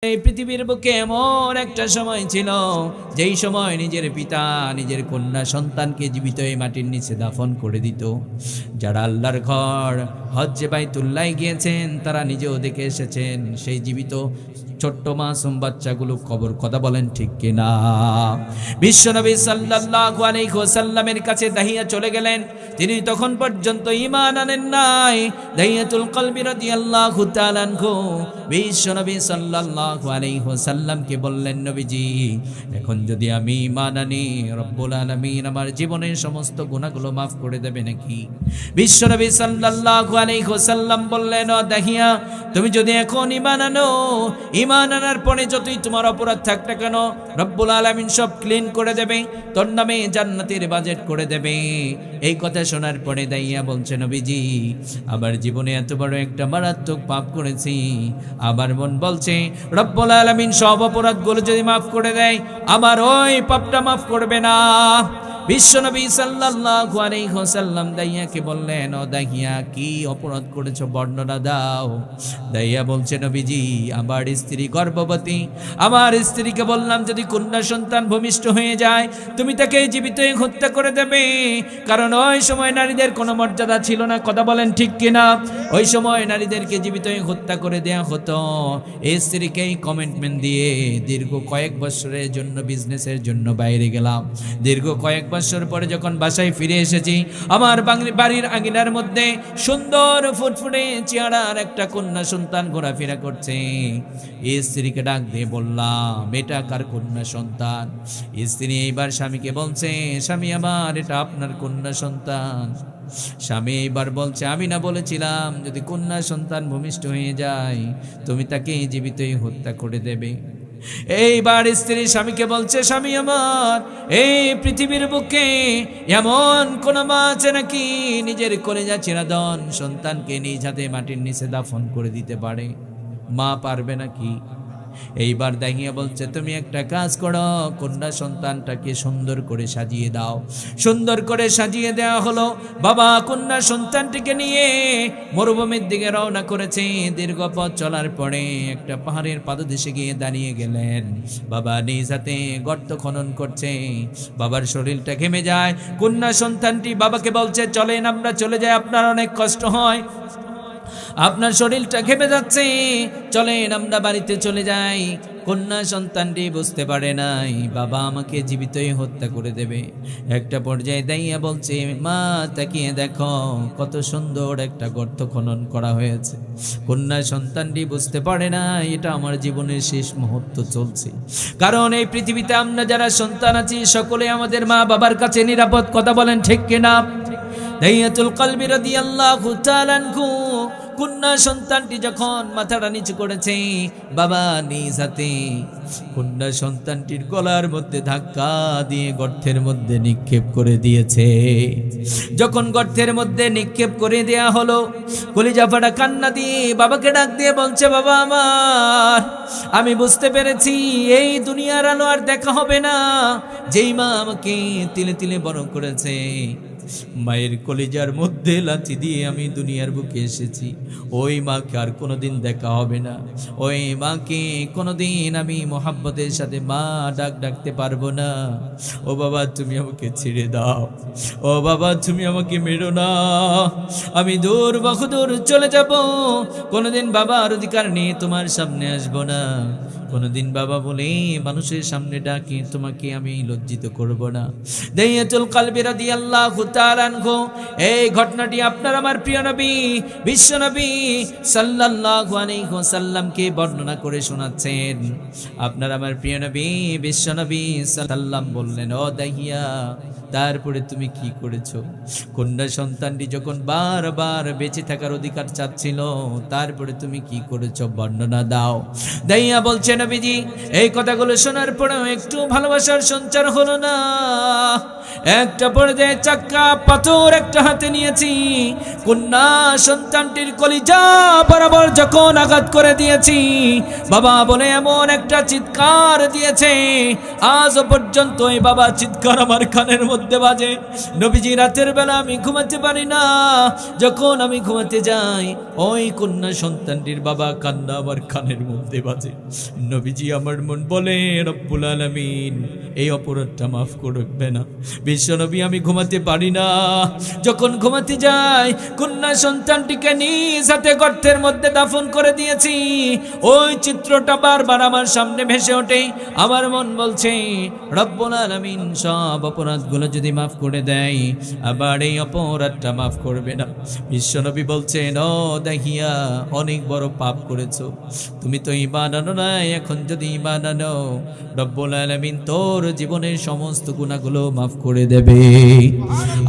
এই পৃথিবীর বুকে এমন একটা সময় ছিল যেই সময় নিজের পিতা নিজের কন্যা সন্তানকে জীবিত এই মাটির নিচে দাফন করে দিত। যারা আল্লাহর ঘর হজ্জে বাইতুল্লাহ গিয়েছেন তারা নিজেও দেখে এসেছেন সেই জীবিত ছোট্ট মাসুম বাচ্চাগুলো কবর। কথা বলেন ঠিক কিনা? বিশ্বনবী সাল্লাল্লাহু আলাইহি ওয়াসাল্লামের কাছে দাহিয়া চলে গেলেন। তিনি তখন পর্যন্ত ঈমান আনেন নাই। দাহিয়াতুল কলবি রাদিয়াল্লাহু তাআলা আনহু বিশ্বনবী সাল্লাল্লাহু আলাইহি ওয়াসাল্লামকে বললেন, নবীজি এখন যদি আমি ঈমান আনি রব্বুল আলামিন আমার জীবনের সমস্ত গুনাহগুলো মাফ করে দেবে নাকি? বিশ্বনবী সাল্লাল্লাহু আলাইহি ওয়াসাল্লাম বললেন, ও দাহিয়া তুমি যদি এখন ঈমান আনো, ঈমান আনার পরে যতই তোমার অপরাধ থাক না কেন রব্বুল আলামিন সব ক্লিন করে দেবে, তোর নামে জান্নাতের বাজেট করে দেবে। এই কথা শোনার পরে দাইয়া বলছে, নবীজি আমার জীবনে এত বড় একটা মারাত্মক পাপ করেছি, আমার মন বলছে রব্বুল আলামিন সব অপরাধগুলো যদি মাফ করে দেয় আমার ওই পাপটা মাফ করবে না। বিশ্বনবী সাল্লাল্লাহু আলাইহি ওয়াসাল্লাম দাইয়াকে বললেন, ও দাইয়া কি অপরাধ করেছো বর্ণনা দাও। দাইয়া বলছে, নবীজি আমার স্ত্রী গর্ভবতী, আমার স্ত্রীকে বললাম যদি কন্যা সন্তান ভূমিষ্ঠ হয়ে যায় তুমি তাকে জীবিত হত্যা করে দেবে, কারণ ওই সময় নারীদের কোনো মর্যাদা ছিল না। কথা বলেন ঠিক কিনা? ওই সময় নারীদেরকে জীবিত হত্যা করে দেয়া হতো। এই স্ত্রীকেই কমিটমেন্ট দিয়ে দীর্ঘ কয়েক বছরের জন্য বিজনেসের জন্য বাইরে গেলাম। দীর্ঘ কয়েক বছর পরে যখন বাসায় ফিরে এসেছি আমার বাড়ির আঙিনার মধ্যে সুন্দর ফুটফুটে চেহারার একটা কন্যা সন্তান ঘোরাফেরা করছে। স্ত্রীকে ডাক দিয়ে বললাম, এটা কার কন্যা সন্তান? স্ত্রী এইবার স্বামীকে বলছে, স্বামী আমার এটা আপনার কন্যা সন্তান। স্বামী এইবার বলছে, আমি না বলেছিলাম যদি কন্যা সন্তান ভূমিষ্ঠ হয়ে যায় তুমি তাকে জীবিতই হত্যা করে দেবে? এইবার স্ত্রী স্বামীকে বলছে, স্বামী আমার এই পৃথিবীর বুকে এমন কোন মা আছে নাকি নিজের কলেজা চিরাদন সন্তানকে নিজ হাতে মাটির নিচে দাফন করে দিতে পারে? মা পারবে নাকি? এইবার দাহিয়া বলছে, তুমি একটা কাজ করো, কন্যা সন্তানটাকে সুন্দর করে সাজিয়ে দাও। সুন্দর করে সাজিয়ে দেওয়া হলো। বাবা কন্যা সন্তানটিকে নিয়ে মরুভূমির দিকে রওনা করেছে। দীর্ঘ পথ চলার পরে একটা পাহাড়ের পাদদেশে গিয়ে দাঁড়িয়ে গেলেন। বাবা নিজ হাতে গর্ত খনন করছে। বাবার শরীরটা ঘেমে যায়। কন্যা সন্তানটি বাবাকে বলছে, চলেন আমরা চলে যাই, আপনার অনেক কষ্ট হয়, আপনার শরীরটা ঘেমে যাচ্ছে, চলেন আমরা বাড়িতে চলে যাই। কন্যা সন্তানটি বুঝতে পারে নাই বাবা আমাকে জীবিতই হত্যা করে দেবে। একটা পর্যায়ে দাইয়া বলছে, মা তাকিয়ে দেখো কত সুন্দর একটা গর্ত খনন করা হয়েছে। কন্যা সন্তানটি বুঝতে পারে না এটা আমার জীবনের শেষ মুহূর্ত চলছে, কারণ এই পৃথিবীতে আমরা যারা সন্তান আছি সকলে আমাদের মা বাবার কাছে নিরাপদ। কথা বলেন ঠিক কিনা? দাহিয়াতুল কলবি রাদিয়াল্লাহু তাআলা আনহু কন্যা সন্তানটি যখন মাথাটা নিচু করেছে বাবা নিজ হাতে কন্যা সন্তানটির গলার মধ্যে ধাক্কা দিয়ে গর্তের মধ্যে নিক্ষেপ করে দিয়েছে। যখন গর্তের মধ্যে নিক্ষেপ করে দেয়া হলো, কলিজা ফাটা কান্না দিয়ে বাবাকে ডাক দিয়ে বলছে, বাবা আমার আমি বুঝতে পেরেছি এই দুনিয়ার আলো আর দেখা হবে না। যেই মা আমাকে তিলে তিলে বড় করেছে, মায়ের কলিজার মধ্যে লাথি দিয়ে আমি দুনিয়ার বুকে এসেছি, ওই মাকে আর কোনোদিন দেখা হবে না। ওই মাকে কোনোদিন আমি মোহাব্বতের সাথে মা ডাকতে পারবো না। ও বাবা তুমি আমাকে ছেড়ে দাও, ও বাবা তুমি আমাকে মেরো না, আমি দূর বহুদূর চলে যাব, কোনোদিন বাবার অধিকার নিয়ে তোমার সামনে আসবো না, কোনোদিন বাবা বলে মানুষের সামনে ডাকি তোমাকে আমি লজ্জিত করব না। দাহিয়াতুল কলবি রাদিয়াল্লাহু তাআলা আনহু এই ঘটনাটি আপনার আমার প্রিয় নবী বিশ্বনবী সাল্লাল্লাহু আলাইহি ওয়াসাল্লামকে বর্ণনা করে শোনাচ্ছেন। আপনার আমার প্রিয় নবী বিশ্বনবী সাল্লাল্লাহু বললেন, ও দাহিয়া তারপরে তুমি কি করেছো? কন্যা সন্তানটি যখন বারবার বেঁচে থাকার অধিকার চাচ্ছিল তারপরে তুমি কি করেছো বর্ণনা দাও। দাহিয়া বলছে, নবীজি এই কথাগুলো শোনার পরেও একটু ভালোবাসার সঞ্চার হলো না। একটা পর্যায়ে চাক্কা পাথর একটা হাতে নিয়েছি, কন্যা সন্তানটির কলিজা বরাবর যখন আঘাত করে দিয়েছি বাবা বলে এমন একটা চিৎকার দিয়েছে, আজ পর্যন্ত এই বাবা চিৎকার আমার কানের মধ্যে মধ্যে বাজে। নবীজি রাতের বেলা আমি ঘুমাতে পারি না, যখন আমি ঘুমাতে যাই ওই কন্যা সন্তানটির বাবা কান্না আমার কানের মধ্যে বাজে। নবীজি আমার মন বলে রব্বুল আলামিন এই অপরাধটা মাফ করবে না। বিশ্বনবী আমি ঘুমাতে পারি না, যখন ঘুমাতে যাই কন্যা সন্তানটিকে নিজ হাতে গর্তের মধ্যে দাফন করে দিয়েছি। ওই চিত্রটা বারবার আমার সামনে ভেসে ওঠে। আমার মন বলছে রব্বুল আলামিন সব অপরাধগুলো যদি মাফ করে দেয়, আবার এই অপরাধটা মাফ করবে না। বিশ্বনবী বলছেন ও দাহিয়া, অনেক বড় পাপ করেছো, তুমি তো ঈমান আনো নাই, এখন যদি ঈমান আনো রব্বুল আলামিন তোর জীবনের সমস্ত গুনাহগুলো মাফ করে দেবে।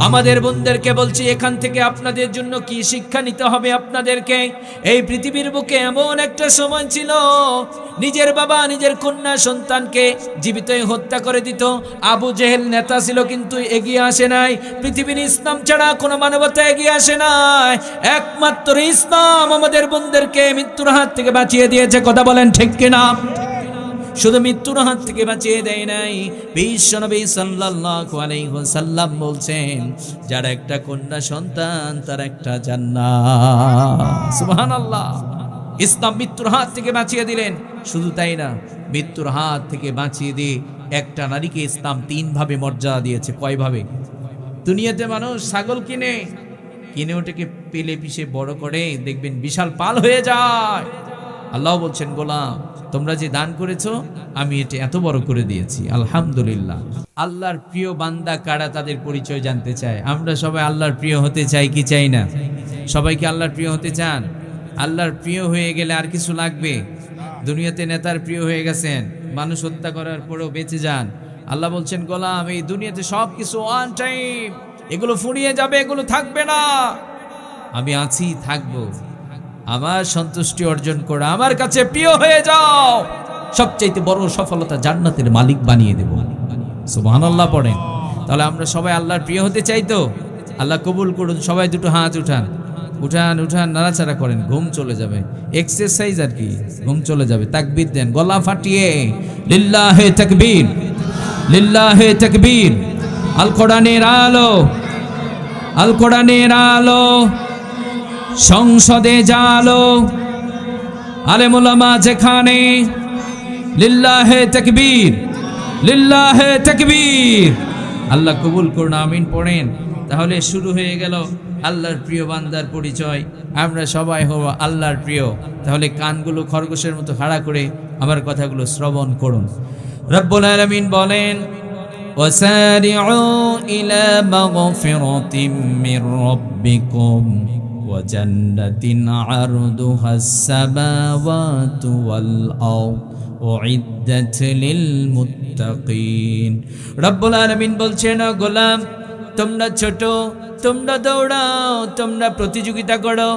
আমাদের বোনদেরকে বলছি, এখান থেকে আপনাদের জন্য কি শিক্ষা নিতে হবে আপনাদেরকে। এই পৃথিবীর বুকে এমন একটা সময় ছিল নিজের বাবা নিজের কন্যা সন্তানকে জীবিতই হত্যা করে দিত। আবু জেহেল নেতা ছিল কিন্তু এগিয়ে আসে নাই। পৃথিবীর ইসলাম ছাড়া কোনো মানবতা এগিয়ে আসে নাই। একমাত্র ইসলাম আমাদের বোনদেরকে মৃত্যুর হাত থেকে বাঁচিয়ে দিয়েছে। কথা বলেন ঠিক কিনা? শুধু মৃত্যুর হাত থেকে বাঁচিয়ে দেয় নাই, বিশ্বনবী সাল্লাল্লাহু আলাইহি ওয়াসাল্লাম বলছেন যার একটা কন্যা সন্তান তার একটা জান্নাত। সুবহানাল্লাহ। ইসলাম মৃত্যুর হাত থেকে বাঁচিয়ে দিলেন। শুধু তাই না, মৃত্যুর হাত থেকে বাঁচিয়ে দিয়ে একটা নারীকে ইসলাম 3 ভাবে মর্যাদা দিয়েছে। কয় ভাবে? দুনিয়াতে মানুষ ছাগল কিনে ওটাকে পেলে পিষে বড় করে, দেখবেন বিশাল পাল হয়ে যায়। আল্লাহ বলছেন গোলাম তোমরা যে দান করেছো আমি এটা এত বড় করে দিয়েছি, আলহামদুলিল্লাহ। আল্লাহর প্রিয় বান্দা কারা তাদের পরিচয় জানতে চায়। আমরা সবাই আল্লাহর প্রিয় হতে চাই কি চাই না? সবাইকে আল্লাহর প্রিয় হতে চান? আল্লাহর প্রিয় হয়ে গেলে আর কিছু লাগবে? দুনিয়াতে নেতার প্রিয় হয়ে গেছেন, মানুষ হত্যা করার পরেও বেঁচে যান। আল্লাহ বলছেন গোলাম এই দুনিয়াতে সব কিছু ওয়ান টাইম, এগুলো ফুরিয়ে যাবে, এগুলো থাকবে না। আমি আছি, থাকবো। আমার সন্তুষ্টি অর্জন করে আমার কাছে প্রিয় হয়ে যাও, সবচাইতে বড় সফলতা জান্নাতের মালিক বানিয়ে দেব। সুবহানাল্লাহ পড়েন। তাহলে আমরা সবাই আল্লাহর প্রিয় হতে চাই তো? আল্লাহ কবুল করুন। সবাই দুটো হাত উঠান, উঠান উঠান, নাড়াচাড়া করেন, ঘুম চলে যাবে। এক্সারসাইজ আর কি, ঘুম চলে যাবে। তাকবীর দেন গলা ফাটিয়ে, লিল্লাহে তাকবীর, লিল্লাহে তাকবীর। আল কোরআনের আলো, আল কোরআনের আলো সংসদে জালো, আলেম উলামা যেখানে, লিল্লাহে তাকবীর, লিল্লাহে তাকবীর। আল্লাহ কবুল করুন, আমিন পড়েন। তাহলে শুরু হয়ে গেল আল্লাহর প্রিয় বান্দার পরিচয়। আমরা সবাই হব আল্লাহর প্রিয়। তাহলে কানগুলো খরগোশের মতো খাড়া করে আমার কথাগুলো শ্রবণ করুন। রব্বুল আলামিন বলেন ওয়াসারিউ ইলা মাগফিরাতিম মির রাব্বিকুম ওয়া জান্নাতিন আরদুহাস সামাওয়াতু ওয়াল আরদ উইদ্দাত লিল মুত্তাকিন। রব্বুল আলামিন বলছেন গোলাম তোমরা ছোট, তোমরা দৌড়াও, তোমরা প্রতিযোগিতা করো।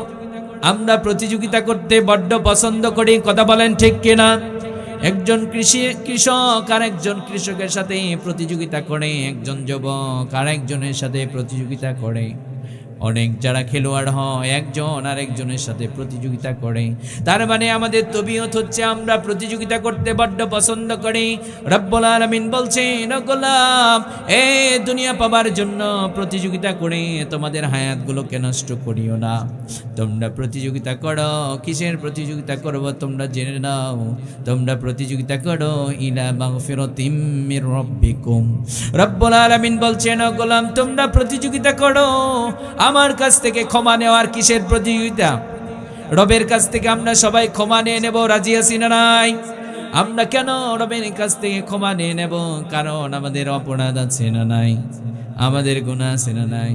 আমরা প্রতিযোগিতা করতে বড্ড পছন্দ করি, কথা বলেন ঠিক কিনা? একজন কৃষক আর একজন কৃষকের সাথে প্রতিযোগিতা করে, একজন যুবক আর একজনের সাথে প্রতিযোগিতা করে, অনেক যারা খেলোয়াড় হয় একজন আর একজনের সাথে প্রতিযোগিতা করে। তার মানে আমাদের তবিয়ত হচ্ছে আমরা প্রতিযোগিতা করতে বড্ড পছন্দ করি। রব্বুল আলামিন বলছেন ও গোলাম এই দুনিয়া পাবার জন্য প্রতিযোগিতা করে তোমাদের হায়াতগুলোকে নষ্ট করিও না। তোমরা প্রতিযোগিতা করো। কিসের প্রতিযোগিতা করবো তোমরা জেনে নাও। তোমরা প্রতিযোগিতা করো ইলা মাগফিরাতিম মির রাব্বিকুম। রব্বুল আলামিন বলছেন ও গোলাম তোমরা প্রতিযোগিতা করো আমার কাছ থেকে ক্ষমা নেওয়ার। কিসের প্রতিযোগিতা? রবের কাছ থেকে আমরা সবাই ক্ষমা নিয়ে নেব, রাজি আছি না নাই? আমরা কেন রবের কাছ থেকে ক্ষমা নিয়ে নেব? কারণ আমাদের অপরাধ আছে না নাই? আমাদের গুনাহ আছে না নাই?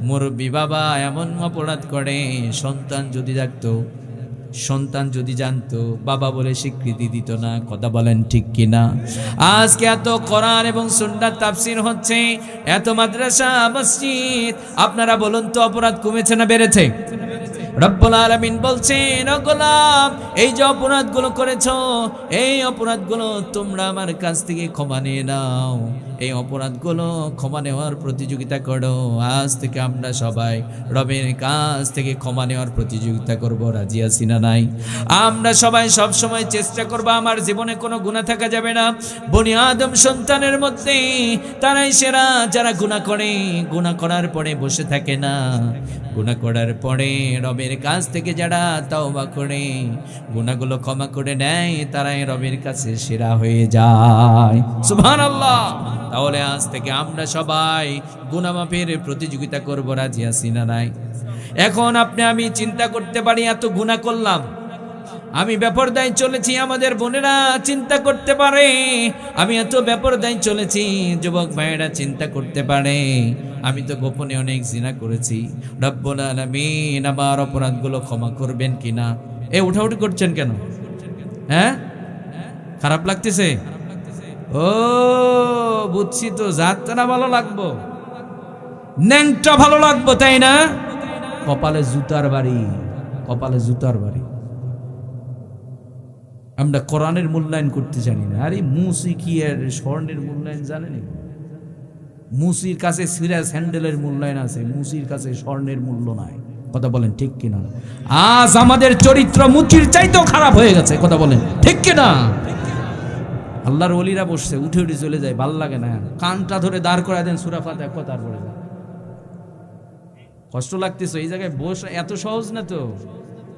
মুরব্বী বাবা এমন অপরাধ করে, সন্তান যদি দেখতো, সন্তান যদি জানতো, বাবা বলে স্বীকৃতি দিত না। কথা বলেন ঠিক কিনা? আজকে এত কোরআন এবং সুন্নাত তাফসীর হচ্ছে, এত মাদ্রাসা মসজিদ, আপনারা বলুন তো অপরাধ কমেছে না বেড়েছে? রব্বুল আলামিন বলছেন ও গোলাম এই যে অপরাধগুলো করেছো, এই অপরাধগুলো তোমরা আমার কাছ থেকে ক্ষমা নিয়ে নাও। এই অপরাধগুলো ক্ষমা নেওয়ার প্রতিযোগিতা করো। আজ থেকে আমরা সবাই রবের কাছ থেকে ক্ষমা নেওয়ার প্রতিযোগিতা করব, রাজি আছি না নাই? আমরা সবাই সব সময় চেষ্টা করব আমার জীবনে কোনো গুনাহ থাকা যাবে না। বনি আদম সন্তানের মধ্যে তারাই সেরা যারা গুনাহ করে, গুনাহ করার পরে বসে থাকে না, গুনাহ করার পরে রবের কাছ থেকে যারা তওবা করে গুনাহগুলো ক্ষমা করে নেয়, তারাই রবের কাছে সেরা হয়ে যায়। সুবহানাল্লাহ। তাহলে আজ থেকে আমরা সবাই গুনাহ মাফের প্রতিযোগিতা করব, রাজি আছি না নাই? এখন আপনি আমি চিন্তা করতে পারি এত গুনাহ করলাম, আমি বেপরদায় চলেছি। আমাদের বোনেরা চিন্তা করতে পারে আমি এত বেপরদায় চলেছি। যুবক ভাইয়েরা চিন্তা করতে পারে আমি তো গোপনে অনেক জিনা করেছি। রব্বুল আলামিন আমার অপরাধগুলো ক্ষমা করবেন কিনা? উঠাউঠি করছেন কেন? হ্যাঁ, খারাপ লাগতেছে? ও বুঝছি তো, যাত্রা ভালো লাগবো, ন্যাংটা ভালো লাগবো, তাই না? কপালে জুতার বাড়ি, কপালে জুতার বাড়ি। আমরা কোরআনের মূল্যায়ন করতে জানি না। আরে মুসি কি এর স্বর্ণের মূল্যায়ন জানেনি? মুসির কাছে সিরা স্যান্ডেলের মূল্যায়ন আছে, মুসির কাছে স্বর্ণের মূল্য নাই। কথা বলেন ঠিক কিনা? আজ আমাদের চরিত্র মুচির চাইতেও খারাপ হয়ে গেছে। কথা বলেন ঠিক কিনা? আল্লাহর ওলিরা বসছে, উঠে উঠে চলে যায়, ভাল লাগে না। কানটা ধরে দাঁড় করে দেন, সূরা ফাতিহা কথার পড়ে যায়। কষ্ট লাগতেছে এই জায়গায় বসে, এত সহজ না তো।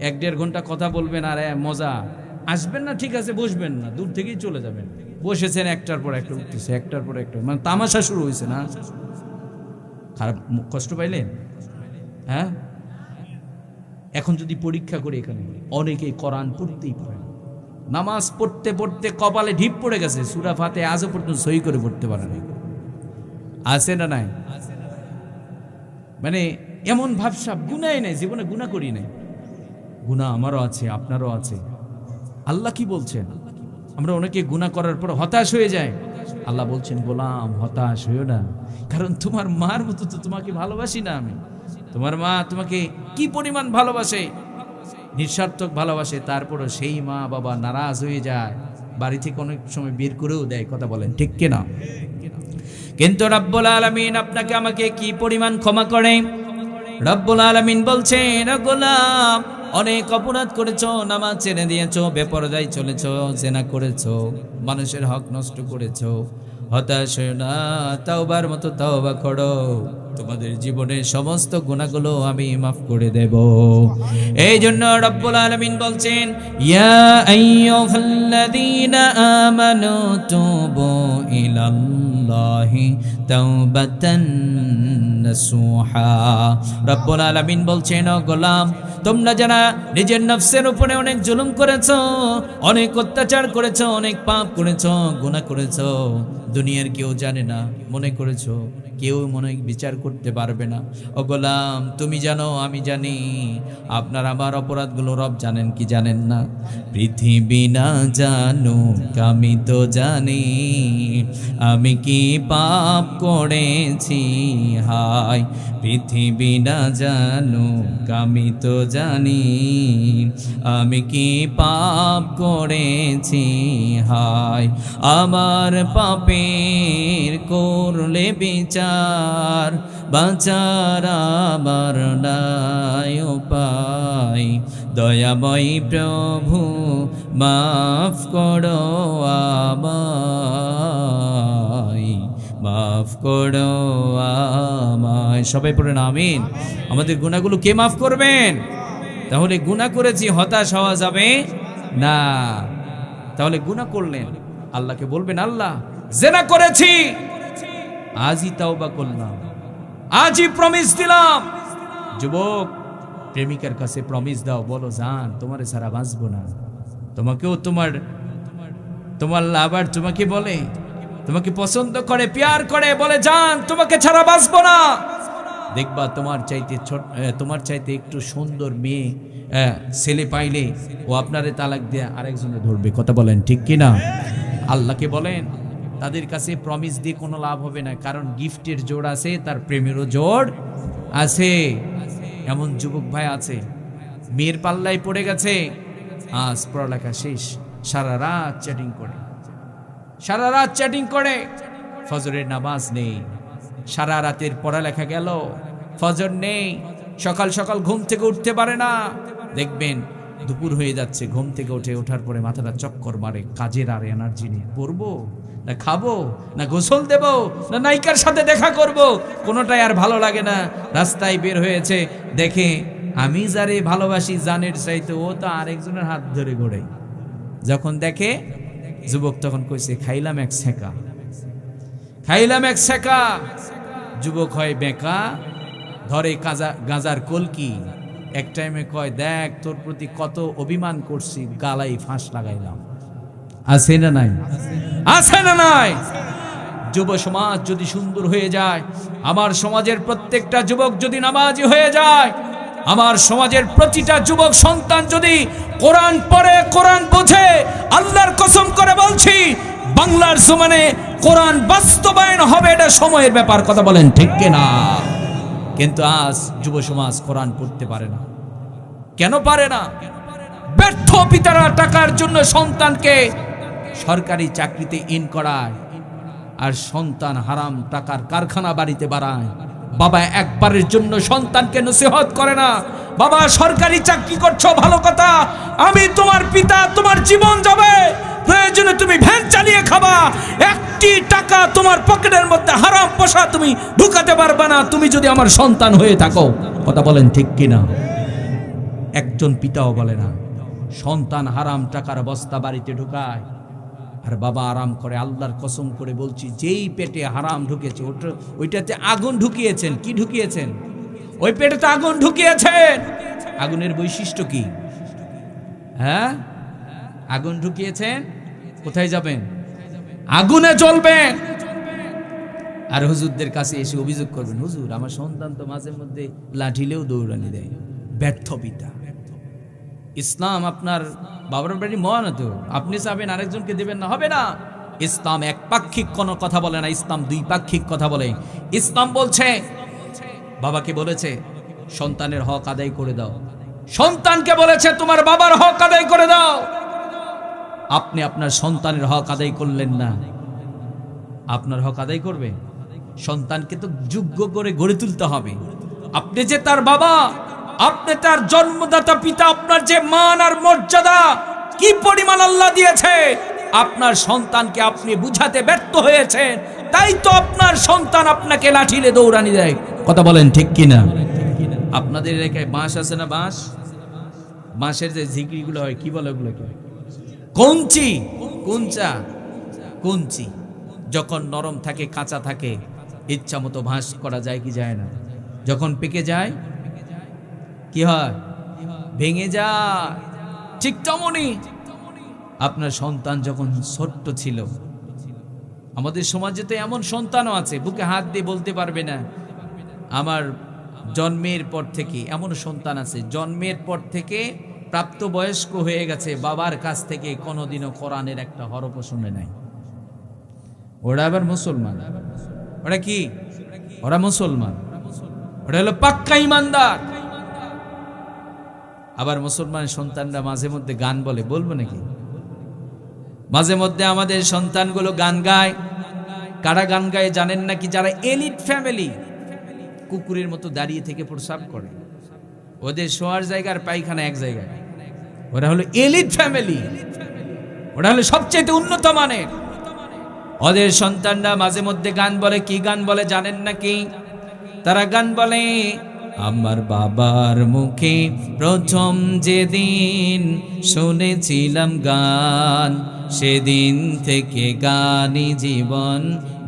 1-1.5 ঘন্টা কথা বলবেন আর মজা আসবেন না, ঠিক আছে বসবেন না, দূর থেকেই চলে যাবেন। বসেছেন, একটার পর একটা উঠতেছে, একটার পর একটা, মানে তামাশা শুরু হয়েছে না? খারাপ কষ্ট পাইলেন? হ্যাঁ, এখন যদি পরীক্ষা করে এখানে অনেকেই কোরআন পড়তেই পারে না, নামাজ পড়তে পড়তে কপালে ঢিপ পড়ে গেছে, সূরা ফাতিহা আজও পর্যন্ত সহি করে পড়তে পারে না। আছে না নাই? মানে এমন ভাবসাব, গুনাই নাই, জীবনে গুনাহ করি নাই। গুনাহ আমারও আছে, আপনারও আছে। আল্লাহ কি বলছেন? আমরা অনেকে গুনাহ করার পর হতাশ হয়ে যায়। আল্লাহ বলছেন, গোলাম হতাশ হইও না, কারণ তোমার মার মতো তো তোমাকে ভালোবাসি না আমি। তোমার মা তোমাকে কি পরিমাণ ভালোবাসে, নিঃস্বার্থক ভালোবাসে, তারপরও সেই মা বাবা নারাজ হয়ে যায়, বাড়ি থেকে অনেক সময় বের করেও দেয়। কথা বলেন ঠিক কিনা? কিন্তু রব্বুল আলামিন আপনাকে আমাকে কি পরিমাণ ক্ষমা করে। রব্বুল আলামিন বলছেন, গোলাম অনেক অপরাধ করেছো, নামাজ ছেড়ে দিয়েছো, বেপরদায় চলেছো, জিনা করেছো, মানুষের হক নষ্ট করেছো। হতাশ হয়ো না, তাওবার মতো তাওবা করো, তোমাদের জীবনের সমস্ত গুনাহগুলো আমি মাফ করে দেব। এই জন্য রব্বুল আলামিন বলছেন, ইয়া আইয়ুহাল্লাযীনা আমানু তুবু ইলাল্লাহি তাওবাতান নাসুহা। রব্বুল আলামিন বলছেন, ও গোলাম তোমরা যারা নিজের নফসের উপরে অনেক জুলুম করেছো, অনেক অত্যাচার করেছো, অনেক পাপ করেছো, গুনাহ করেছো, দুনিয়ার কেউ জানে না মনে করেছো, কেউ মনে বিচার করতে পারবে না। ও গোলাম তুমি জানো, আমি জানি, আপনার আমার অপরাধগুলো রব জানেন কি জানেন না? পৃথিবী না জানুক আমি তো জানি, আমি কি পাপ করেছি হায়। পৃথিবী না জানুক আমি তো জানি, আমি কি পাপ করেছি হায়। আমার পাপের করলে বিচার, বাঁচার আমার নাই উপায়। দয়াময় প্রভু মাফ করো আমায়, মাফ করো আমায়। সবাই পড়েন আমিন। আমাদের গুনাহগুলো কে মাফ করবেন? তাহলে গুনাহ করেছি, হতাশ হওয়া যাবে না। তাহলে গুনাহ করলেন, আল্লাহকে বলবেন, আল্লাহ জিনা করেছি, আজই তাওবা করলাম, আজই প্রমিস দিলাম। যুবক প্রেমিকার কাছে প্রমিস দাও, বলো জান তোমারে ছাড়া বাঁচবো না। তোমাকেও তোমার লাভার তোমাকে বলে, তোমাকে পছন্দ করে, প্যার করে, বলে জান তোমাকে ছাড়া বাঁচবো না। দেখবা তোমার চাইতে একটু সুন্দর মেয়ে ছেলে পাইলে ও আপনারে তালাক দিয়ে আরেকজনে ধরবে। কথা বলেন ঠিক কিনা? আল্লাহকে বলেন তাদের কাছে প্রমিস দিয়ে কোনো লাভ হবে না, কারণ গিফটের জোড় আছে, তার প্রেমেরও জোড় আছে। এমন যুবক ভাই আছে, মেয়ের পাল্লায় পড়ে গেছে, আজ পড়ালেখা শেষ, সারা রাত চ্যাটিং করে, ফজরের নামাজ নেই, সারা রাতের পড়ালেখা গেল, ফজর নেই, সকাল সকাল ঘুম থেকে উঠতে পারে না। দেখবেন দুপুর হয়ে যাচ্ছে, ঘুম থেকে ওঠার পরে মাথাটা চক্কর মারে, কাজের আর এনার্জি নেই। পড়বো না খাবো না গোসল দেব না নায়িকার সাথে দেখা করব, কোনোটাই আর ভালো লাগে না। রাস্তায় বের হয়েছে, দেখে আমি যারে ভালোবাসি জানের চাইতে ও তো আরেকজনের হাত ধরে ঘোরে। যখন দেখে যুবক, তখন কইছে খাইলাম এক সেকা, খাইলাম এক সেকা। যুবক হয় বেকা, ধরে গাঁজার কলকি, এক টাইমে কয় দেখ তোর প্রতি কত অভিমান করছি, গালাই ফাঁস লাগাইলাম। আছে না নাই? আছে না নাই? যুব সমাজ যদি সুন্দর হয়ে যায়, আমার সমাজের প্রত্যেকটা যুবক যদি নামাজি হয়ে যায়, আমার সমাজের প্রতিটা যুবক সন্তান যদি কোরআন পড়ে, কোরআন বোঝে, আল্লাহর কসম করে বলছি বাংলার জমিনে কোরআন বাস্তবায়ন হবে, এটা সময়ের ব্যাপার। কথা বলেন ঠিক কিনা? কিন্তু আজ যুব সমাজ কোরআন পড়তে পারে না। কেন পারে না? ব্যর্থ পিতারা টাকার জন্য সন্তানকে সরকারি চাকরিতে ইন করায়, আর সন্তান হারাম টাকার কারখানা বাড়িতে বাড়ায়। বাবা একবারের জন্য সন্তানকে নসিহত করে না, বাবা সরকারি চাকরি করছো ভালো কথা, আমি তোমার পিতা, তোমার জীবন যাবে, প্রয়োজনে তুমি ভ্যান চালিয়ে খাবা, একটি টাকা তোমার পকেটের মধ্যে হারাম পয়সা তুমি ঢুকাতে পারবে না, তুমি যদি আমার সন্তান হয়ে থাকো। কথা বলেন ঠিক কিনা? একজন পিতাও বলে না। সন্তান হারাম টাকার বস্তা বাড়িতে ঢুকায়, আর বাবা আরাম করে। আল্লাহর কসম করে বলছি, যেই পেটে হারাম ঢুকেছে ওইটাতে আগুন ঢুকিয়েছেন। কি ঢুকিয়েছেন? ওই পেটে তো আগুন ঢুকিয়েছেন। আগুনের বৈশিষ্ট্য কি? হ্যাঁ, আগুন ঢুকিয়েছেন, কোথায় যাবেন? আগুনে জ্বলবেন। আর হুজুরদের কাছে এসে অভিযোগ করবেন, হুজুর আমার সন্তান তো মাঝে মধ্যে লাঠিলেও দৌড়ানি দেয়। ব্যর্থ পিতা। ইসলাম আপনার বাবার বাড়ি মহান, তো আপনি চাবেন আরেকজনকে দেবেন না, হবে না। ইসলাম একপাক্ষিক কোনো কথা বলে না, ইসলাম দুই পাক্ষিক কথা বলে। ইসলাম বলছে, বাবাকে বলেছে সন্তানের হক আদায় করে দাও, সন্তানকে বলেছে তোমার বাবার হক আদায় করে দাও। আপনি আপনার সন্তানের হক আদায় করলেন না, আপনার হক আদায় করবে? সন্তানকে তো যোগ্য করে গড়ে তুলতে হবে। আপনি যে তার বাবা, আপনি তার জন্মদাতা পিতা, আপনার যে মান আর মর্যাদা কি পরিমাণ আল্লাহ দিয়েছে, আপনার সন্তানকে আপনি বুঝাতে ব্যর্থ হয়েছেন, তাই তো আপনার সন্তান আপনাকে লাঠিলে দৌড়ানি দেয়। কথা বলেন ঠিক কিনা? আপনাদের এলাকায় বাঁশ আছে না? বাঁশ, বাঁশের যে ঝিকড়িগুলো হয়, কি বলে ওগুলোকে? কঞ্চি, কুঞ্চা, কঞ্চি। যখন নরম থাকে, কাঁচা থাকে, ইচ্ছা মতো ভাঁজ করা যায় কি যায় না? যখন পেকে যায় কি হয়? ভেঙে যায়। ঠিক তেমনই আপনার সন্তান যখন ছোট্ট ছিল, আমাদের সমাজে তো এমন সন্তানও আছে বুকে হাত দিয়ে বলতে পারবে না আমার জন্মের পর থেকে, এমন সন্তান আছে জন্মের পর থেকে প্রাপ্তবয়স্ক হয়ে গেছে, বাবার কাছ থেকে কোনোদিনও কোরআনের একটা হরফও শুনে নাই। ওরা আবার মুসলমান। ওরা কি? ওরা মুসলমান, ওরা হলো পাক্কা ইমানদার। আবার মুসলমান সন্তানরা মাঝে মধ্যে গান বলে, বলবো নাকি? মাঝে মধ্যে আমাদের সন্তানগুলো গান গায়। কারা গান গায় জানেন নাকি? যারা এলিট ফ্যামিলি, কুকুরের মতো দাঁড়িয়ে থেকে প্রস্রাব করে, ওদের শোয়ার জায়গার পায়খানা এক জায়গায়, ওরা হলো এলিট ফ্যামিলি, ওরা হলো সবচেয়ে উন্নত মানের। ওদের সন্তানরা মাঝে মধ্যে গান বলে। কি গান বলে জানেন নাকি? তারা গান বলে, আমার বাবার মুখে প্রথম যেদিন শুনেছিলাম গান, সেদিন থেকে গানি জীবন,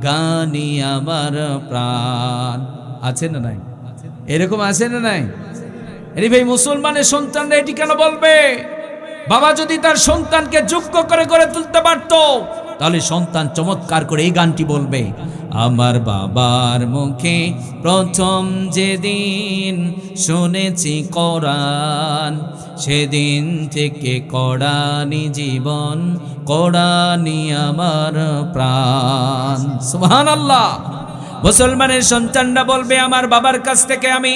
গানি আমার প্রাণ। আছে না নাই? এরকম আছে না নাই? আরে ভাই, মুসলমানের সন্তানরা এটি কেন বলবে? বাবা যদি তার সন্তানকে যোগ্য করে গড়ে তুলতে পারত, তাহলে সন্তান চমৎকার করে এই গানটি বলবে, আমার বাবার মুখে প্রথম যেদিন শুনেছি কোরআন, সেদিন থেকে কোরআনি জীবন, কোরআনি আমার প্রাণ। সুবহানাল্লাহ। মুসলমানের সন্তানরা বলবে, আমার বাবার কাছ থেকে আমি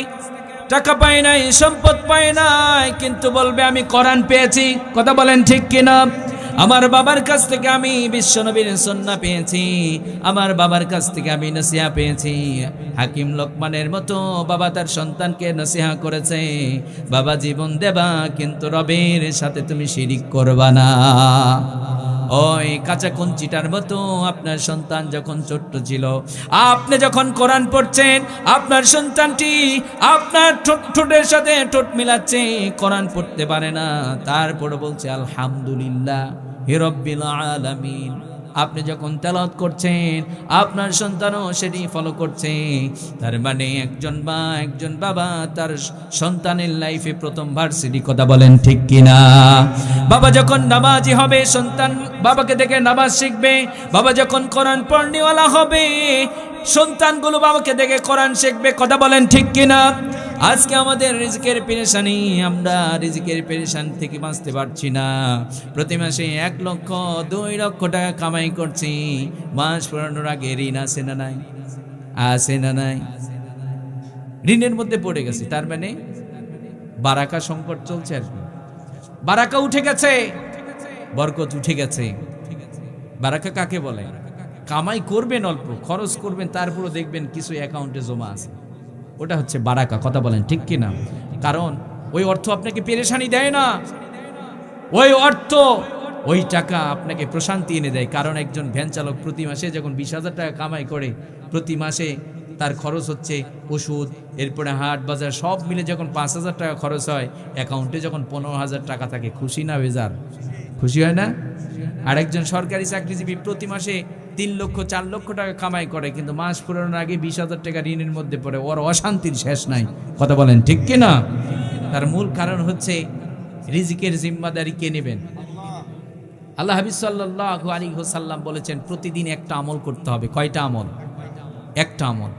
টাকা পাই নাই, সম্পদ পাই নাই, কিন্তু বলবে আমি কোরআন পেয়েছি। কথা বলেন ঠিক কিনা? আমার বাবার কাছ থেকে আমি বিশ্বনবীর সুন্নাহ পেয়েছি, আমার বাবার কাছ থেকে আমি নসিহা পেয়েছি। হাকিম লোকমানের মতো বাবা তার সন্তানকে নসিহা করেছে, বাবা জীবন দেবা কিন্তু রবের সাথে তুমি শিরিক করবা না। ওই কাঁচা কঞ্চিটার মতো আপনার সন্তান যখন ছোট্ট ছিল, আপনি যখন কোরআন পড়ছেন, আপনার সন্তানটি আপনার ঠোঁটের সাথে ঠোঁট মিলাচ্ছে, কোরআন পড়তে পারে না, তারপর বলছে আলহামদুলিল্লাহ হে রব্বিল আলামিন। আপনি যখন তেলাওয়াত করছেন, আপনার সন্তানও সেটি ফলো করছে। তার মানে একজন বাবা তার সন্তানের লাইফে প্রথম ভার্সিটি, কথা বলেন ঠিক কিনা? বাবা যখন নামাজি হবে, সন্তান বাবাকে দেখে নামাজ শিখবে। বাবা যখন কোরআন পড়নেওয়ালা হবে, সন্তানগুলো বাবাকে দেখে কোরআন শিখবে, কথা বলেন ঠিক কিনা? আজকে আমাদের রিজিকের পেরেশানি, আমরা রিজিকের পেরেশান থেকে বাঁচতে পারছি না। প্রতি মাসে 1 লক্ষ 2 লক্ষ টাকা কামাই করছি, মাস পুরানোর আগে ঋণ আছে না নাই? আছে না নাই? ঋণের মধ্যে পড়ে গেছে। তার মানে বারাকা সংকট চলছে, আর কি বারাকা উঠে গেছে, বরকত উঠে গেছে। বারাকা কাকে বলে? কামাই করবেন অল্প, খরচ করবেন, তারপরে দেখবেন কিছু অ্যাকাউন্টে জমা আছে, ওটা হচ্ছে বারাকা, কথা বলেন ঠিক কিনা? কারণ ওই অর্থ আপনাকে পেরেশানি দেয় না, ওই অর্থ ওই টাকা আপনাকে প্রশান্তি এনে দেয়। কারণ একজন ভ্যান চালক প্রতি মাসে যখন 20,000 টাকা কামাই করে, প্রতি মাসে তার খরচ হচ্ছে ওষুধ, এরপরে হাট বাজার সব মিলে যখন 5,000 টাকা খরচ হয়, অ্যাকাউন্টে যখন 15,000 টাকা থাকে, খুশি না বেজার? খুশি হয় না? আর একজন সরকারি চাকরিজীবী প্রতি মাসে 3 লক্ষ 4 লক্ষ টাকা কামাই করে, কিন্তু মাস পুরানোর আগে 20,000 টাকা ঋণের মধ্যে পড়ে, ওর অশান্তির শেষ নাই, কথা বলেন ঠিক কিনা? তার মূল কারণ হচ্ছে রিজিকের জিম্মাদারি কে নেবেন? আল্লাহ হাবিব সাল্লাল্লাহু আলাইহি ওয়াসাল্লাম বলেছেন প্রতিদিন একটা আমল করতে হবে। কয়টা আমল? একটা আমল।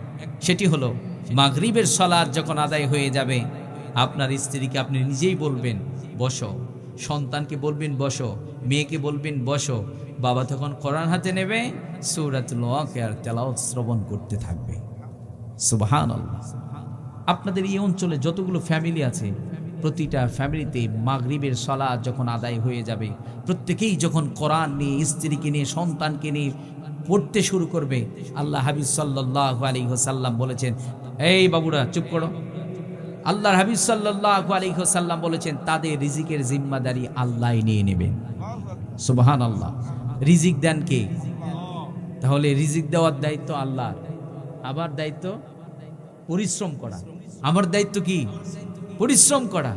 সেটি হলো মাগরিবের সালাত যখন আদায় হয়ে যাবে, আপনার স্ত্রীকে আপনি নিজেই বলবেন বসো, সন্তানকে বলবেন বসো, মেয়েকে বলবেন বসো। বাবা তখন কোরআন হাতে নেবে, সূরাতুল ওয়াকিয়ার তেলাওয়াত শ্রবণ করতে থাকবে। সুবহানাল্লাহ। আপনাদের এই অঞ্চলে যতগুলো ফ্যামিলি আছে, প্রতিটা ফ্যামিলিতে মাগরিবের সালাত যখন আদায় হয়ে যাবে, প্রত্যেকেই যখন কোরআন নিয়ে, স্ত্রীকে নিয়ে, সন্তানকে নিয়ে পড়তে শুরু করবে, আল্লাহ হাবিব সাল্লাল্লাহু আলাইহি ওয়াসাল্লাম বলেছেন, এই বাবুরা চুপ করো। আল্লাহর হাবিব সাল্লাল্লাহু আলাইহি ওয়াসাল্লাম বলেছেন তাদের রিজিকের জিম্মাদারি আল্লাহই নিয়ে নেবেন। সুবহানাল্লাহ। রিজিক দেন কে? তাহলে রিজিক দেওয়ার দায়িত্ব আল্লাহর, আবার দায়িত্ব পরিশ্রম করা। আমার দায়িত্ব কি? পরিশ্রম করা।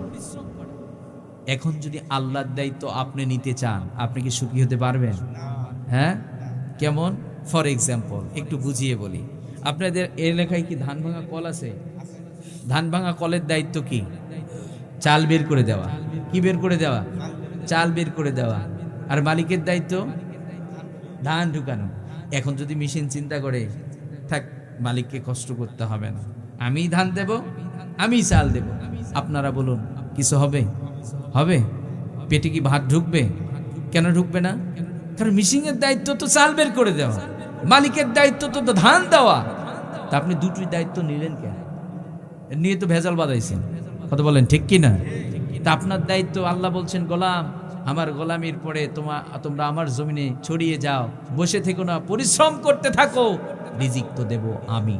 এখন যদি আল্লাহর দায়িত্ব আপনি নিতে চান, আপনি কি সুখী হতে পারবেন? হ্যাঁ, কেমন? ফর এক্সাম্পল একটু বুঝিয়ে বলি। আপনাদের এলাকায় কি ধান ভাঙা কল আছে? ধান ভাঙা কলের দায়িত্ব কি? চাল বের করে দেওয়া। কি বের করে দেওয়া? চাল বের করে দেওয়া। আর মালিকের দায়িত্ব ধান ঢুকানো। এখন যদি মেশিন চিন্তা করে, থাক মালিককে কষ্ট করতে হবে না, আমি ধান দেব, আমি চাল দেব, আপনারা বলুন কিছু হবে? হবে? পেটে কি ভাত ঢুকবে? কেন ঢুকবে না? কারণ মেশিনের দায়িত্ব তো চাল বের করে দেওয়া, মালিকের দায়িত্ব তো ধান দেওয়া। তা আপনি দুটোই দায়িত্ব নিলেন কেন? নিয়ে তো ভেজাল বাঁধাইছেন, কথা বলেন ঠিক কিনা? তা আপনার দায়িত্ব, আল্লাহ বলছেন গোলাম, আমার গোলামির পরে তোমরা আমার জমিনে ছড়িয়ে যাও, বসে থেকো না, পরিশ্রম করতে থাকো, রিজিক তো দেব আমি।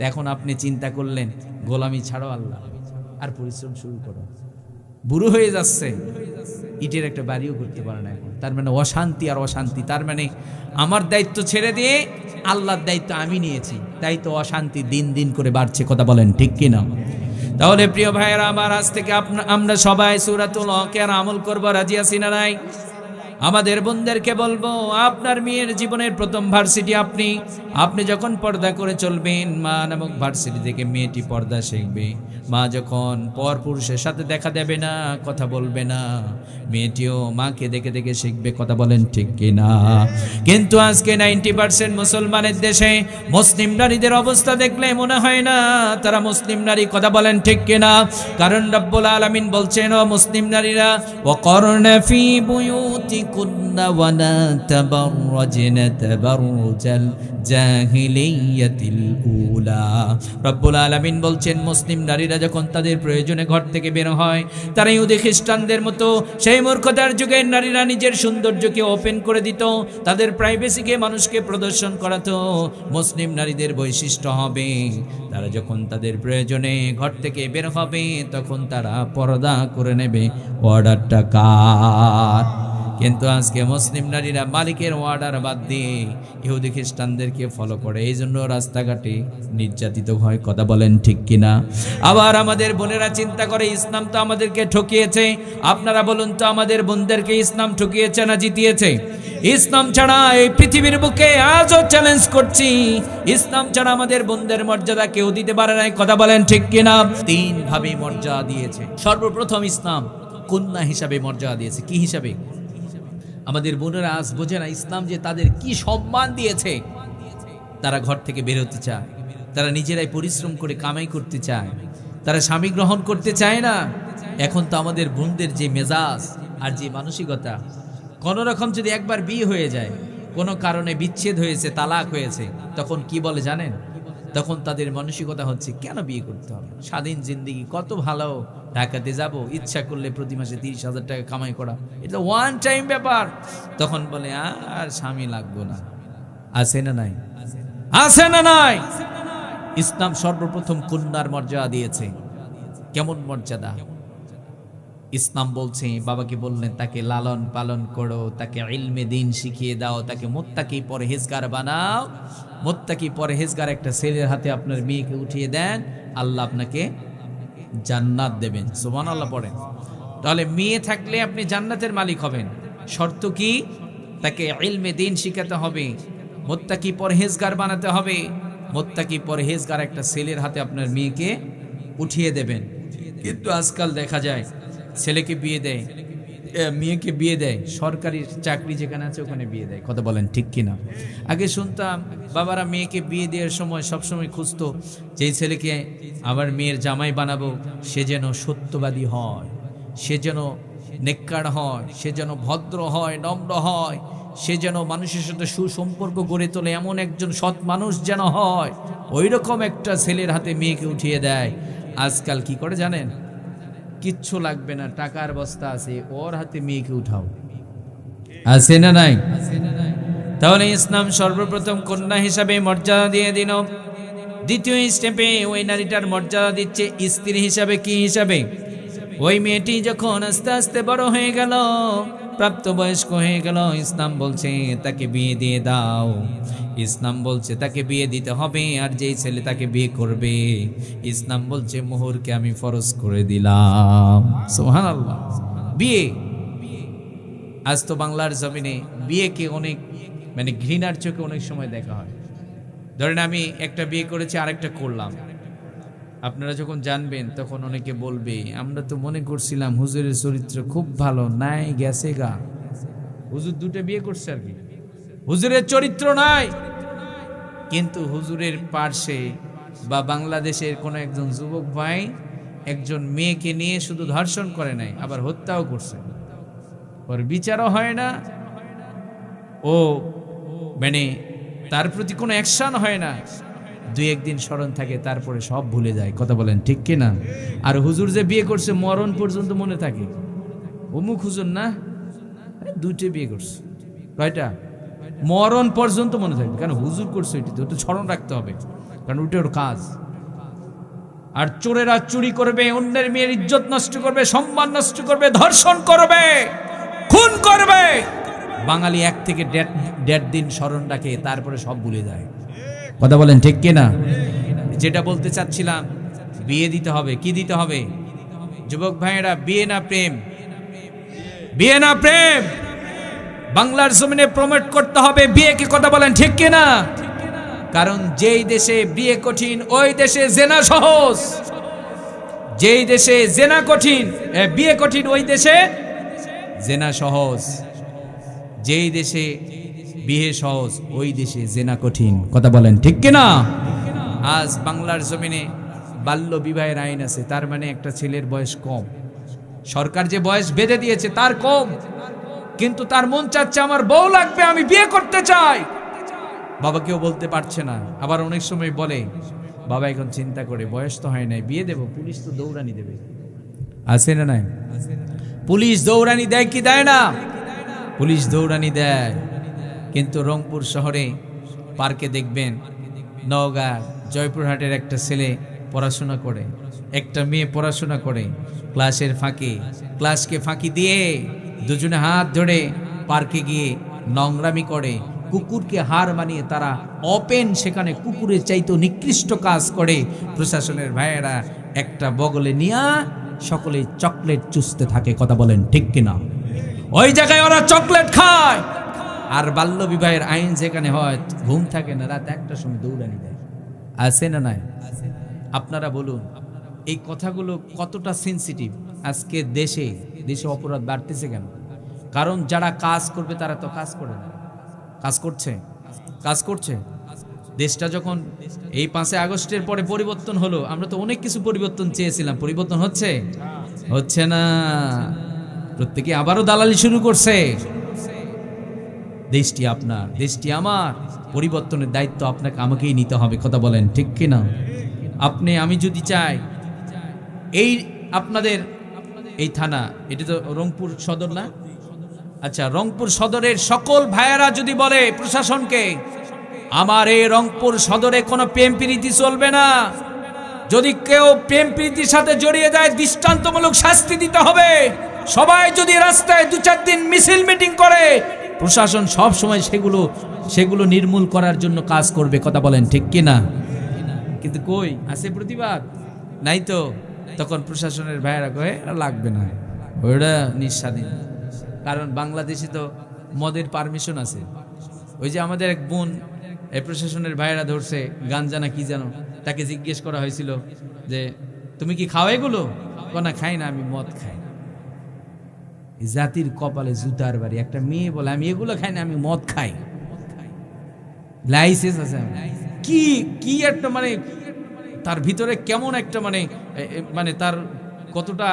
এখন আপনি চিন্তা করলেন গোলামি ছাড়ো আল্লাহ, আর পরিশ্রম শুরু করো। বুড়ো হয়ে যাচ্ছে, ইটের একটা বাড়িও করতে পারে না এখন। তার মানে অশান্তি আর অশান্তি। তার মানে আমার দায়িত্ব ছেড়ে দিয়ে আল্লাহর দায়িত্ব আমি নিয়েছি, তাই তো অশান্তি দিন দিন করে বাড়ছে, কথা বলেন ঠিক কিনা? তাহলে প্রিয় ভাইয়েরা আমার, আজ থেকে আমরা সবাই সূরাতুল ওয়াকিয়ার আমল করব, রাজি আছি না নাই? আমাদের বোনদেরকে বলবো, আপনার মেয়ের জীবনের প্রথম ভার্সিটি আপনি যখন পর্দা করে চলবেন, মা নামক ভার্সিটি থেকে মেয়েটি পর্দা শিখবে। মা যখন পর পুরুষের সাথে দেখা দেবে না, কথা বলবে না, মেয়েটিও মাকে দেখে দেখে শিখবে, কথা বলেন ঠিক কিনা? কিন্তু আজকে 90% মুসলমানের দেশে মুসলিম নারীদের অবস্থা দেখলে মনে হয় না তারা মুসলিম নারী, কথা বলেন ঠিক কিনা? কারণ রব্বুল আলামিন বলছেন, ও মুসলিম নারীরা, ওয়াকরনা ফি বুয়ুতিকুন্না ওয়ালা তাবাররাজনা তাবাররুজাল জাহিলিয়াতিল উলা। রব্বুল আলামিন বলছেন, মুসলিম নারীরা যখন তাদের প্রয়োজনে ঘর থেকে বের হয়, তারা ইহুদি খ্রিস্টানদের মতো সেই মূর্খতার যুগের নারীরা নিজের সৌন্দর্যকে ওপেন করে দিত, তাদের প্রাইভেসিকে মানুষকে প্রদর্শন করাতো। মুসলিম নারীদের বৈশিষ্ট্য হবে, তারা যখন তাদের প্রয়োজনে ঘর থেকে বের হবে তখন তারা পর্দা করে নেবে। অর্ডারটা কার? কিন্তু আজকে মুসলিম নারীরা মালিকের অর্ডার বাদ দিয়ে ইহুদি খ্রিস্টানদেরকে ফলো করে, এই জন্য রাস্তাঘাটে নির্যাতিত হয়। কথা বলেন ঠিক কিনা? আবার আমাদের বোনেরা চিন্তা করে ইসলাম তো আমাদেরকে ঠকিয়েছে। আপনারা বলুন তো, আমাদের বোনদেরকে ইসলাম ঠকিয়েছে না জিতিয়েছে? ইসলাম ছাড়া এই পৃথিবীর বুকে আজও চ্যালেঞ্জ করছি, ইসলাম ছাড়া আমাদের বোনদের মর্যাদা কেউ দিতে পারে নাই। কথা বলেন ঠিক কিনা? তিন ভাবে মর্যাদা দিয়েছে। সর্বপ্রথম ইসলাম কন্যা হিসাবে মর্যাদা দিয়েছে। কি হিসাবে? আমাদের বোনেরা আজ বোঝে না ইসলাম যে তাদের কি সম্মান দিয়েছে। তারা ঘর থেকে বের হতে চায়, তারা নিজেরাই পরিশ্রম করে কামাই করতে চায়, তারা স্বামী গ্রহণ করতে চায় না। এখন তো আমাদের বোনদের যে মেজাজ আর যে মানসিকতা, কোনো রকম যদি একবার বিয়ে হয়ে যায়, কোনো কারণে বিচ্ছেদ হয়েছে, তালাক হয়েছে, তখন কি বলে জানেন? তখন তাদের মানসিকতা হচ্ছে কেন বিয়ে করতে হবে, স্বাধীন জিন্দেগি কত ভালো, ঢাকাতে যাব, ইচ্ছা করলে প্রতি মাসে 30,000 টাকা কামাই করা, এটা ওয়ান টাইম ব্যাপার। তখন বলে আর স্বামী লাগবো না। আছে না নাই? আছে না নাই? ইসলাম সর্বপ্রথম কন্যার মর্যাদা দিয়েছে। কেমন মর্যাদা? ইসলাম বলছে, বাবাকে বললেন তাকে লালন পালন করো, তাকে ইলমে দিন শিখিয়ে দাও, তাকে মুত্তাকি পরহেজগার বানাও। মুত্তাকি পরহেজগার একটা ছেলের হাতে আপনার মেয়েকে উঠিয়ে দেন, আল্লাহ আপনাকে জান্নাত দেবেন। সুবহানাল্লাহ পড়েন। তাহলে মেয়ে থাকলে আপনি জান্নাতের মালিক হবেন। শর্ত কি? তাকে ইলমে দিন শিখাতে হবে, মুত্তাকি পরহেজগার বানাতে হবে। মুত্তাকি পরহেজগার একটা ছেলের হাতে আপনার মেয়েকে উঠিয়ে দেবেন। কিন্তু আজকাল দেখা যায় ছেলেকে বিয়ে দেয়, মেয়েকে বিয়ে দেয়, সরকারি চাকরি যেখানে আছে ওখানে বিয়ে দেয়। কথা বলেন ঠিক কিনা? আগে শুনতাম বাবারা মেয়েকে বিয়ে দেওয়ার সময় সবসময় খুঁজতো যেই ছেলেকে আবার মেয়ের জামাই বানাবো সে যেন সত্যবাদী হয়, সে যেন নেককার হয়, সে যেন ভদ্র হয়, নম্র হয়, সে যেন মানুষের সাথে সুসম্পর্ক গড়ে তোলে, এমন একজন সৎ মানুষ যেন হয়। ওই রকম একটা ছেলের হাতে মেয়েকে উঠিয়ে দেয়। আজকাল কি করে জানেন? কিচ্ছু লাগবে না, টাকার বস্তা আছে, ওর হাতে মেয়েকে উঠাও। আছে না নাই? তাহলে ইসলাম সর্বপ্রথম কন্যা হিসাবে মর্যাদা দিয়ে দিল। দ্বিতীয় স্টেপে ওই নারীটার মর্যাদা দিচ্ছে স্ত্রী হিসাবে। কি হিসাবে? ওই মেয়েটি যখন আস্তে আস্তে বড় হয়ে গেল, প্রাপ্তবয়স্ক হয়ে গেল, ইসলাম বলছে তাকে বিয়ে দিয়ে দাও। ইসলাম বলছে তাকে বিয়ে দিতে হবে। আর যেই ছেলে তাকে বিয়ে করবে, ইসলাম বলছে মোহরকে আমি ফরজ করে দিলাম। সুবহানাল্লাহ। বিয়ে আজ তো বাংলার জমিনে বিয়েকে অনেক ঘৃণার চোখে অনেক সময় দেখা হয়। ধরেন আমি একটা বিয়ে করেছি, আরেকটা করলাম, আপনারা যখন জানবেন তখন অনেকে বলবে আমরা তো মনে করছিলাম হুজুরের চরিত্র খুব ভালো, নাই গেছে গা, হুজুর দুটো বিয়ে করছে আর কি, হুজুরের চরিত্র নাই। কিন্তু হুজুরের পার্শ্বে বা বাংলাদেশের কোনো একজন যুবক ভাই একজন মেয়েকে নিয়ে শুধু ধর্ষণ করে নাই, আবার হত্যাও করছে, ওর বিচারও হয় না, ও তার প্রতি কোনো অ্যাকশন হয় না, দুই একদিন স্মরণ থাকে, তারপরে সব ভুলে যায়। কথা বলেন ঠিক কিনা? আর হুজুর যে বিয়ে করছে মরণ পর্যন্ত মনে থাকে, অমুক হুজুর না, দুইটা বিয়ে করছে, কয়টা? মরণ পর্যন্ত মনে থাকবে, কেন হুজুর করছে, ওটা স্মরণ রাখতে হবে, কারণ ওটা ওর কাজ। আর চোরেরা চুরি করবে, অন্যের মেয়ের ইজ্জত নষ্ট করবে, সম্মান নষ্ট করবে, ধর্ষণ করবে, খুন করবে। বাঙালি 1 থেকে 1.5 দিন স্মরণ রাখে, তারপরে সব ভুলে যায়। কথা বলেন ঠিক কিনা? যেটা বলতে চাচ্ছিলাম, বিয়ে দিতে হবে। কি দিতে হবে? যুবক ভাইয়েরা, বিয়ে না প্রেম, বিয়ে না প্রেম, বাংলার জমিনে প্রমোট করতে হবে বিয়েকে। কথা বলেন ঠিক কিনা? কারণ যেই দেশে বিয়ে কঠিন ওই দেশে জেনা সহজ, যেই দেশে জেনা কঠিন, বিয়ে কঠিন ওই দেশে জেনা সহজ, যেই দেশে বিয়ে সহজ ওই দেশে জেনা কঠিন। কথা বলেন ঠিক কিনা? আজ বাংলার জমিনে বাল্য বিবাহের আইন আছে, তার মানে একটা ছেলের বয়স কম, সরকার যে বয়স বেঁধে দিয়েছে তার কম, কিন্তু তার মন চাচ্ছে আমার বউ লাগবে, আমি বিয়ে করতে চাই। বাবাকেও বলতে পারছে না। আবার অনেক সময় বলে বাবা এখন চিন্তা করে বয়স তো হয় নাই, বিয়ে দেব, পুলিশ তো দৌড়ানি দেবে। আছে না নাই? পুলিশ দৌড়ানি দেয় কি দেয় না? পুলিশ দৌড়ানি দেয়। কিন্তু রংপুর শহরে পার্কে দেখবেন নওগাঁ জয়পুরহাটের একটা ছেলে পড়াশোনা করে, একটা মেয়ে পড়াশোনা করে, ক্লাসকে ফাঁকি দিয়ে দুজনে হাত ধরে পার্কে গিয়ে নোংরামি করে, কুকুরকে হার মানিয়ে তারা ওপেন সেখানে কুকুরের চাইতে নিকৃষ্ট কাজ করে। প্রশাসনের ভাইয়েরা একটা বগলে নিয়ে সকলে চকলেট চুষতে থাকে। কথা বলেন ঠিক কিনা? ওই জায়গায় ওরা চকলেট খায়। আর বাল্য বিবাহের আইন যেখানে হয়, ঘুম থাকে না, রাত 1টার সময় দৌড়ানি দেয়। আছে না নাই? আপনারা বলুন এই কথাগুলো কতটা সেনসিটিভ? আজকে দেশে অপরাধ বাড়তেছে কেন? কারণ যারা কাজ করবে তারা তো কাজ করে না, কাজ করছে। দেশটা যখন এই 5 আগস্টের পরে পরিবর্তন হলো, আমরা তো অনেক কিছু পরিবর্তন চেয়েছিলাম, পরিবর্তন হচ্ছে না। প্রত্যেকে আবারও দালালি শুরু করছে। দেশটি আপনার, দেশটি আমার, পরিবর্তনের দায়িত্ব আপনাকে আমাকেই নিতে হবে। কথা বলেন ঠিক কিনা? আমি যদি চাই এই আপনাদের এই থানা, এটা তো রংপুর সদর না? আচ্ছা, রংপুর সদরের সকল ভাইয়েরা যদি বলে প্রশাসনকে, আমার এই রংপুর সদরে কোনো প্রেম প্রীতি চলবে না, যদি কেউ প্রেম প্রীতির সাথে জড়িয়ে যায় দৃষ্টান্তমূলক শাস্তি দিতে হবে। সবাই যদি রাস্তায় 2-4 দিন মিছিল মিটিং করে, প্রশাসন সব সময় সেগুলো নির্মূল করার জন্য কাজ করবে। কথা বলেন ঠিক কিনা? কিন্তু কই আছে প্রতিবাদ? নাই তো। তখন প্রশাসনের ভাইয়েরা কয়ে লাগবে না, ওটা নিঃস্বাধীন। কারণ বাংলাদেশে তো মদের পারমিশন আছে। ওই যে আমাদের এক বোন এই প্রশাসনের ভাইয়েরা ধরছে গাঞ্জা না কি জানো, তাকে জিজ্ঞেস করা হয়েছিল যে তুমি কি খাও এগুলো? না, খাই না, আমি মদ খাই। জাতির কপালে জুতার বাড়ি। একটা মেয়ে বলে আমি এগুলো খাই না, আমি মদ খাই। লাইসেন্স আছে। কি একটা মানে তার ভিতরে কেমন একটা মানে তার কতটা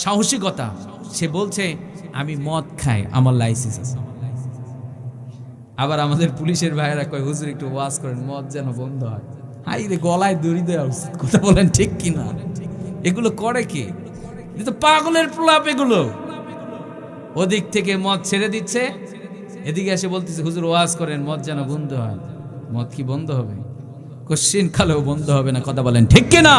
সাহসিকতা। সে বলছে আমি মদ খাই, আমার লাইসেন্স আছে। আবার আমাদের পুলিশের ভাইয়েরা কয় হুজুর একটু ওয়াজ করেন, মদ যেন বন্ধ হয়। হাই রে, গলায় দড়ি দেওয়া উচিত। কথা বলেন ঠিক কিনা? এগুলো করে কে? এটা তো পাগলের প্রলাপ এগুলো। ওদিক থেকে মদ ছেড়ে দিচ্ছে, এদিকে এসে বলতেছে হুজুর ওয়াজ করেন, মদ যেন বন্ধ হয়। মদ কি বন্ধ হবে? কোশ্চিন কালেও বন্ধ হবে না। কথা বলেন ঠিক কিনা?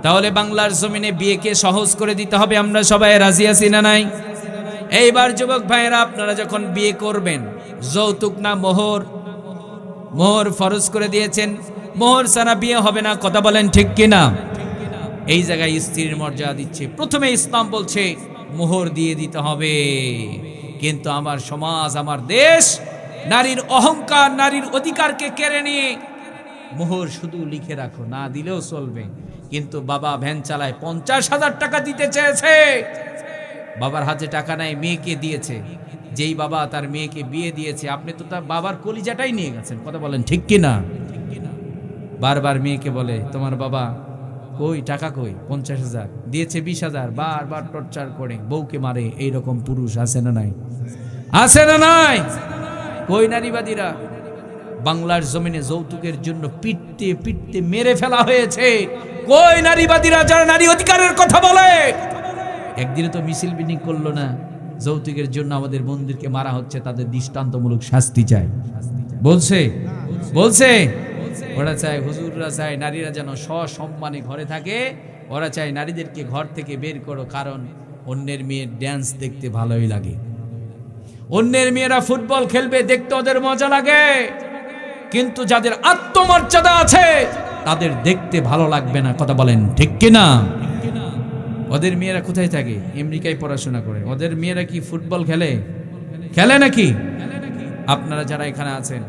তাহলে বাংলার জমিনে বিয়েকে সহজ করে দিতে হবে। আমরা সবাই রাজি আছি না নাই? এইবার যুবক ভাইয়েরা, আপনারা যখন বিয়ে করবেন, যৌতুক না মোহর ফরজ করে দিয়েছেন। মোহর ছাড়া বিয়ে হবে না। কথা বলেন ঠিক কিনা? এই জায়গায় স্ত্রীর মর্যাদা দিচ্ছে। প্রথমে ইসলাম বলছে মোহর দিয়ে দিতে হবে। কিন্তু আমার সমাজ, আমার দেশ নারীর অহংকার, নারীর অধিকারকে কেড়ে নিয়ে মোহর শুধু লিখে রাখো, না দিলেও চলবে। কিন্তু বাবা ভ্যান চালায়, 50,000 টাকা দিতে চেয়েছে, বাবার হাতে টাকা নাই, মেয়েকে দিয়েছে। যেই বাবা তার মেয়েকে বিয়ে দিয়েছে, আপনি তো তার বাবার কলিজাটাই নিয়ে গেছেন। কথা বলেন ঠিক কিনা? বারবার মেয়েকে বলে তোমার বাবা কই, টাকা কই? 50,000 দিয়েছে, 20,000। বারবার টর্চার করে বউকে মারে। এইরকম পুরুষ আছে না নাই? আছে না নাই? কই নারীবাদীরা? বাংলার জমিনে যৌতুকের জন্য পিটতে পিটতে মেরে ফেলা হয়েছে। কই নারীবাদীরা, যারা নারী অধিকারের কথা বলে? একদিনে তো মিছিল মিটিং করলো না। যৌতুকের জন্য আমাদের বন্ধুদেরকে মারা হচ্ছে, তাদের দৃষ্টান্তমূলক শাস্তি চাই। বলছে ওরা চায়, হুজুররা চায় নারীরা যেন সসম্মানে ঘরে থাকে। ওরা চায় নারীদেরকে ঘর থেকে বের করো, কারণ অন্যের মেয়ের ড্যান্স দেখতে ভালোই লাগে। অন্যের মেয়েরা ফুটবল খেলবে, দেখতে ওদের মজা লাগে। কিন্তু যাদের আত্মমর্যাদা আছে তাদের দেখতে ভালো লাগবে না। কথা বলেন ঠিক কিনা? ওদের মেয়েরা কোথায় থাকে? আমেরিকায় পড়াশোনা করে। ওদের মেয়েরা কি ফুটবল খেলে নাকি? আপনারা যারা এখানে আছেন,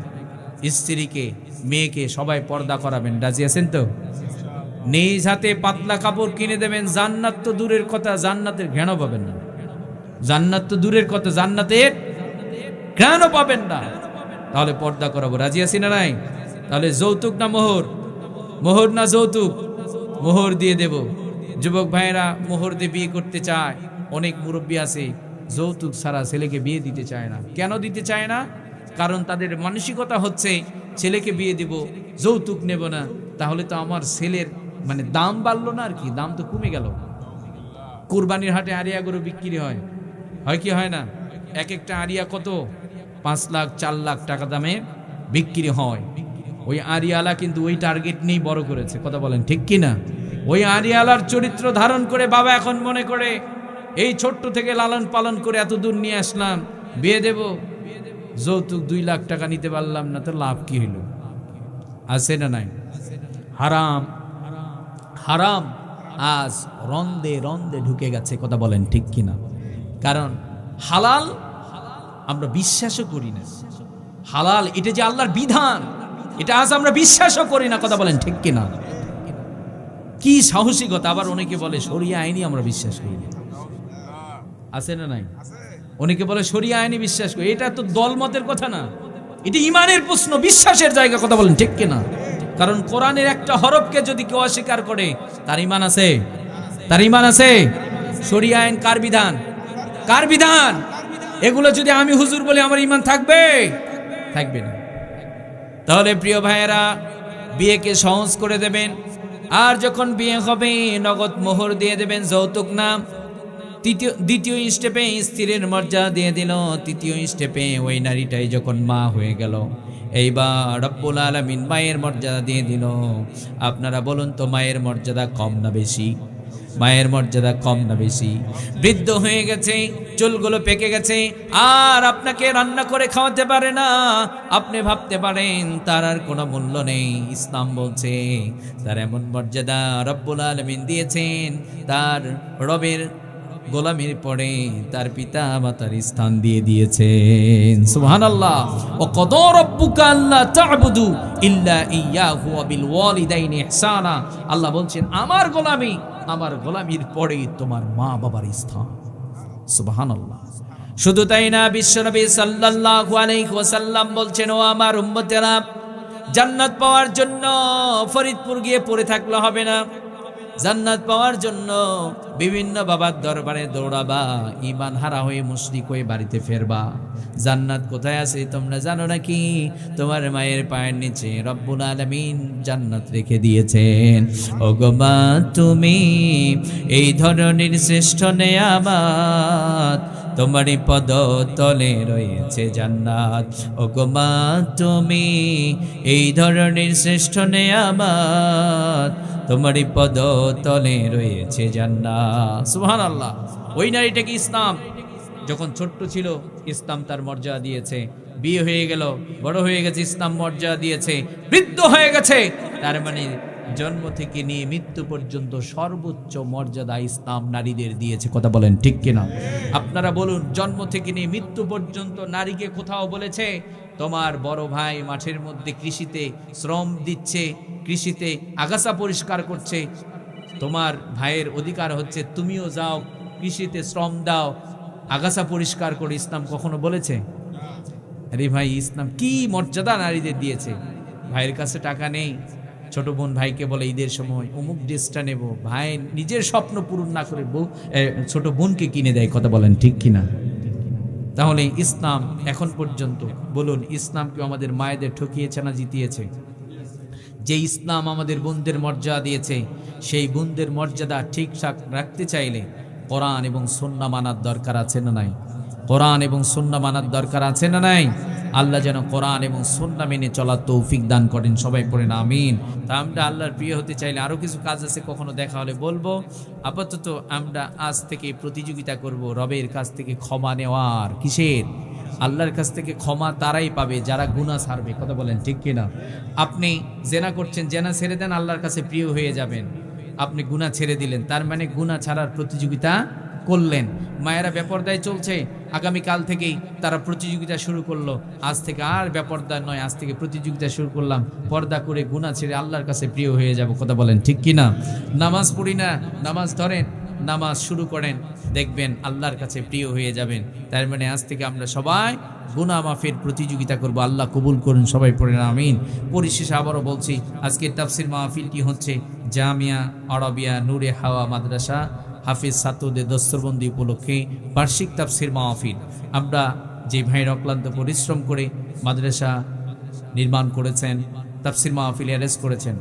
স্ত্রীকে, মেয়েকে সবাই পর্দা করাবেন। রাজি আছেন তো? নিজ হাতে পাতলা কাপড় কিনে দেবেন। জান্নাত তো দূরের কথা, জান্নাতের ঘ্রাণও পাবেন না। জান্নাত তো দূরের কথা, জান্নাতের ঘ্রাণও পাবেন না। তাহলে পর্দা করাবো। রাজি আছি না নাই? তাহলে যৌতুক না মোহর? মোহর না যৌতুক? মোহর দিয়ে দেব। যুবক ভাইয়েরা মোহর দিয়ে বিয়ে করতে চায়। অনেক মুরব্বী আছে যৌতুক ছাড়া ছেলেকে বিয়ে দিতে চায় না। কেন দিতে চায় না? কারণ তাদের মানসিকতা হচ্ছে ছেলেকে বিয়ে দিব, যৌতুক নেব না, তাহলে তো আমার ছেলের মানে দাম বাড়লো না, আর কি দাম তো কমে গেল। কুরবানির হাটে আরিয়া গরু বিক্রি হয়, হয় কি হয় না? এক একটা আরিয়া কত 5 লাখ 4 লাখ টাকা দামে বিক্রি হয়। ওই আরিয়ালা কিন্তু ওই টার্গেট নিয়েই বড় করেছে, কথা বলেন ঠিক কি না? ওই আরিয়ালার চরিত্র ধারণ করে বাবা এখন মনে করে এই ছোট্ট থেকে লালন পালন করে এত দূর নিয়ে আসলাম, বিয়ে দেব, যৌতুক 2 লাখ টাকা নিতে পারলাম না, তো লাভ কি হইল? আছে না নাই? হারাম হারাম আজ রন্দে রন্দে ঢুকে গেছে, কথা বলেন ঠিক কিনা? কারণ হালাল আমরা বিশ্বাসও করি না, হালাল এটা যে আল্লাহর বিধান এটা আজ আমরা বিশ্বাসও করি না, কথা বলেন ঠিক কিনা? কি সাহসিকতা! আবার অনেকে বলে শরিয়া আইনি আমরা বিশ্বাস করি না, আছে না নাই? অনেকে বলে শরিয়া আইনি বিশ্বাস করি, এটা তো দলমতের কথা না, এটা ইমানের প্রশ্ন, বিশ্বাসের জায়গা, কথা বলেন ঠিক কিনা? কারণ কোরআনের একটা হরফকে যদি কেউ অস্বীকার করে তার ইমান আছে, তার ইমান আছে। শরিয়া আইন কার বিধান? কার বিধান? এগুলো যদি আমি হুজুর বলি আমার ইমান থাকবে? থাকবে না। তাহলে প্রিয় ভাইয়েরা, বিয়েকে সহজ করে দেবেন, আর যখন বিয়ে হবে নগদ মোহর দিয়ে দেবেন, যৌতুক না। দ্বিতীয় স্টেপে স্ত্রীর মর্যাদা দিয়ে দিল, তৃতীয় স্টেপে ওই নারীটাই যখন মা হয়ে গেল, এইবার রব্বুল আলামিন মায়ের মর্যাদা দিয়ে দিল। আপনারা বলুন তো, মায়ের মর্যাদা কম না বেশি? মায়ের মর্যাদা কম না বেশি? বৃদ্ধ হয়ে গেছে, চুলগুলো পেকে গেছে, আর আপনাকে রান্না করে খাওয়াতে পারে না, আপনি ভাবতে পারেন তার আর কোনো মূল্য নেই। ইসলাম বলছে তার এমন মর্যাদা রব্বুল আলামিন দিয়েছেন, তার রবের গোলামির পরে তার পিতা মাতার স্থান দিয়ে দিয়েছেন। সুবহানাল্লাহ। ও কদা রাব্বুকা আল্লা তা'বুদু ইল্লা ইয়াহু ওয়া বিল ওয়ালিদাইনি ইহসানা। আল্লাহ বলছেন আমার গোলামি, আমার গোলামির পরে তোমার মা বাবার স্থান। সুবহানাল্লাহ। শুধু তাই না, বিশ্বনবী সাল্লাল্লাহু আলাইহি ওয়াসাল্লাম বলছেন, ও আমার উম্মতেরা, জান্নাত পাওয়ার জন্য ফরিদপুর গিয়ে পড়ে থাকলে হবে না। জান্নাত পাওয়ার জন্য বিভিন্ন বাবার দরবারে দৌড়াবা, ঈমান হারা হয়ে মুশরিক হয়ে বাড়িতে ফেরবা। জান্নাত কোথায় আছে তোমরা জানো নাকি? তোমার মায়ের পায়ের নিচে রব্বুল আলামিন জান্নাত রেখে দিয়েছেন। ওগো মা, তুমি এই ধরনের শ্রেষ্ঠ নেয়ামত, তোমারই পদ তলে রয়েছে জান্নাত। ওগো মা, তুমি এই ধরনের শ্রেষ্ঠ নেয়ামত, তোমারই পদ তলে রয়েছে জান্নাত। সুবহানাল্লাহ। ওই নারীটাকে ইসলাম যখন ছোট্ট ছিল ইসলাম তার মর্যাদা দিয়েছে, বিয়ে হয়ে গেল, বড় হয়ে গেছে, ইসলাম মর্যাদা দিয়েছে, বৃদ্ধ হয়ে গেছে, তার মানে জন্ম থেকে নিয়ে মৃত্যু পর্যন্ত সর্বোচ্চ মর্যাদা ইসলাম নারীদের দিয়েছে, কথা বলেন ঠিক কিনা? আপনারা বলুন, জন্ম থেকে নিয়ে মৃত্যু পর্যন্ত নারীকে কোথাও বলেছে তোমার বড় ভাই মাঠের মধ্যে কৃষিতে শ্রম দিচ্ছে, কৃষিতে আগাছা পরিষ্কার করছে, তোমার ভাইয়ের অধিকার হচ্ছে তুমিও যাও কৃষিতে শ্রম দাও, আগাছা পরিষ্কার করে, ইসলাম কখনো বলেছে? আরে ভাই, ইসলাম কি মর্যাদা নারীদের দিয়েছে। ভাইয়ের কাছে টাকা নেই, ছোট বোন ভাইকে বলে ঈদের সময় অমুক ড্রেসটা নেব, ভাই নিজের স্বপ্ন পূরণ না করে ছোট বোনকে কিনে দেয়, কথা বলেন ঠিক কিনা? তাহলে ইসলাম এখন পর্যন্ত বলুন, ইসলাম কি আমাদের মায়েদের ঠকিয়েছে না জিতিয়েছে? যে ইসলাম আমাদের বোনদের মর্যাদা দিয়েছে, সেই বোনদের মর্যাদা ঠিকঠাক রাখতে চাইলে কোরআন এবং সুন্নাহ মানার দরকার আছে না নাই? কোরআন এবং সুন্নাহ মানার দরকার আছে না নাই? আল্লাহ যেন কোরআন এবং সুন্নাহ মেনে চলার তৌফিক দান করেন, সবাই পড়েন আমিন। তা আমরা আল্লাহর প্রিয় হতে চাইলে আরও কিছু কাজ আছে, কখনো দেখা হলে বলবো। আপাতত আমরা আজ থেকে প্রতিযোগিতা করব রবের কাছ থেকে ক্ষমা নেওয়ার। কিসের? আল্লাহর কাছ থেকে ক্ষমা তারাই পাবে যারা গুনাহ ছাড়বে, কথা বলেন ঠিক কিনা? আপনি জেনা করছেন, জেনা ছেড়ে দেন, আল্লাহর কাছে প্রিয় হয়ে যাবেন। আপনি গুনাহ ছেড়ে দিলেন, তার মানে গুনাহ ছাড়ার প্রতিযোগিতা করলেন। মায়েরা বেপরদায় চলছে, আগামীকাল থেকেই তারা প্রতিযোগিতা শুরু করলো, আজ থেকে আর বেপরদা নয়, আজ থেকে প্রতিযোগিতা শুরু করলাম, পর্দা করে গুনাহ ছেড়ে আল্লাহর কাছে প্রিয় হয়ে যাব, কথা বলেন ঠিক কিনা? নামাজ পড়ি না, নামাজ ধরেন, নামাজ শুরু করেন, দেখবেন আল্লাহর কাছে প্রিয় হয়ে যাবেন। তার মানে আজ থেকে আমরা সবাই গুনাহ মাফের প্রতিযোগিতা করব। আল্লাহ কবুল করুন, সবাই পড়েন আমিন। পরিশেষে আবারও বলছি, আজকের তাফসির মাহফিলটি হচ্ছে জামিয়া আরবিয়া নূরে হাওয়া মাদ্রাসা হাফিজ ছাত্রদের দস্তরবন্দি উপলক্ষে বার্ষিক তাফসির মাহফিল। আমরা যে ভাইয়ের অক্লান্ত পরিশ্রম করে মাদ্রাসা নির্মাণ করেছেন, তাফসির মাহফিল অ্যারেঞ্জ করেছেন,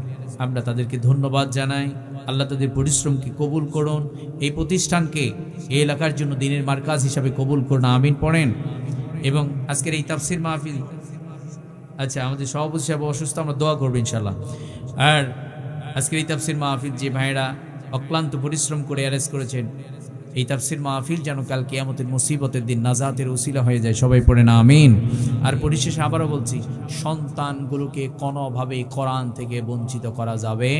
আমরা তাদেরকে ধন্যবাদ জানাই। আল্লাহ তাদের পরিশ্রমকে কবুল করুন, এই প্রতিষ্ঠানকে এই এলাকার জন্য দিনের মার্কাজ হিসাবে কবুল করুন, আমিন পড়েন। এবং আজকের এই তাফসির মাহফিল, আচ্ছা আমাদের সভাপতি সাহেব অসুস্থ, আমরা দোয়া করবো ইনশাল্লাহ। আর আজকের এই তাফসির মাহফিল যে ভাইয়েরা অক্লান্ত পরিশ্রম করে অ্যারেঞ্জ করেছেন, এই তাফসির মাহফিল যেন কাল কিয়ামতের মুসিবতের দিন নাজাতের উসিলা হয়ে যায়, সবাই পড়ে না আমিন। আর পরিশেষে আবারও বলছি, সন্তানগুলোকে কোনোভাবে কোরআন থেকে বঞ্চিত করা যাবে।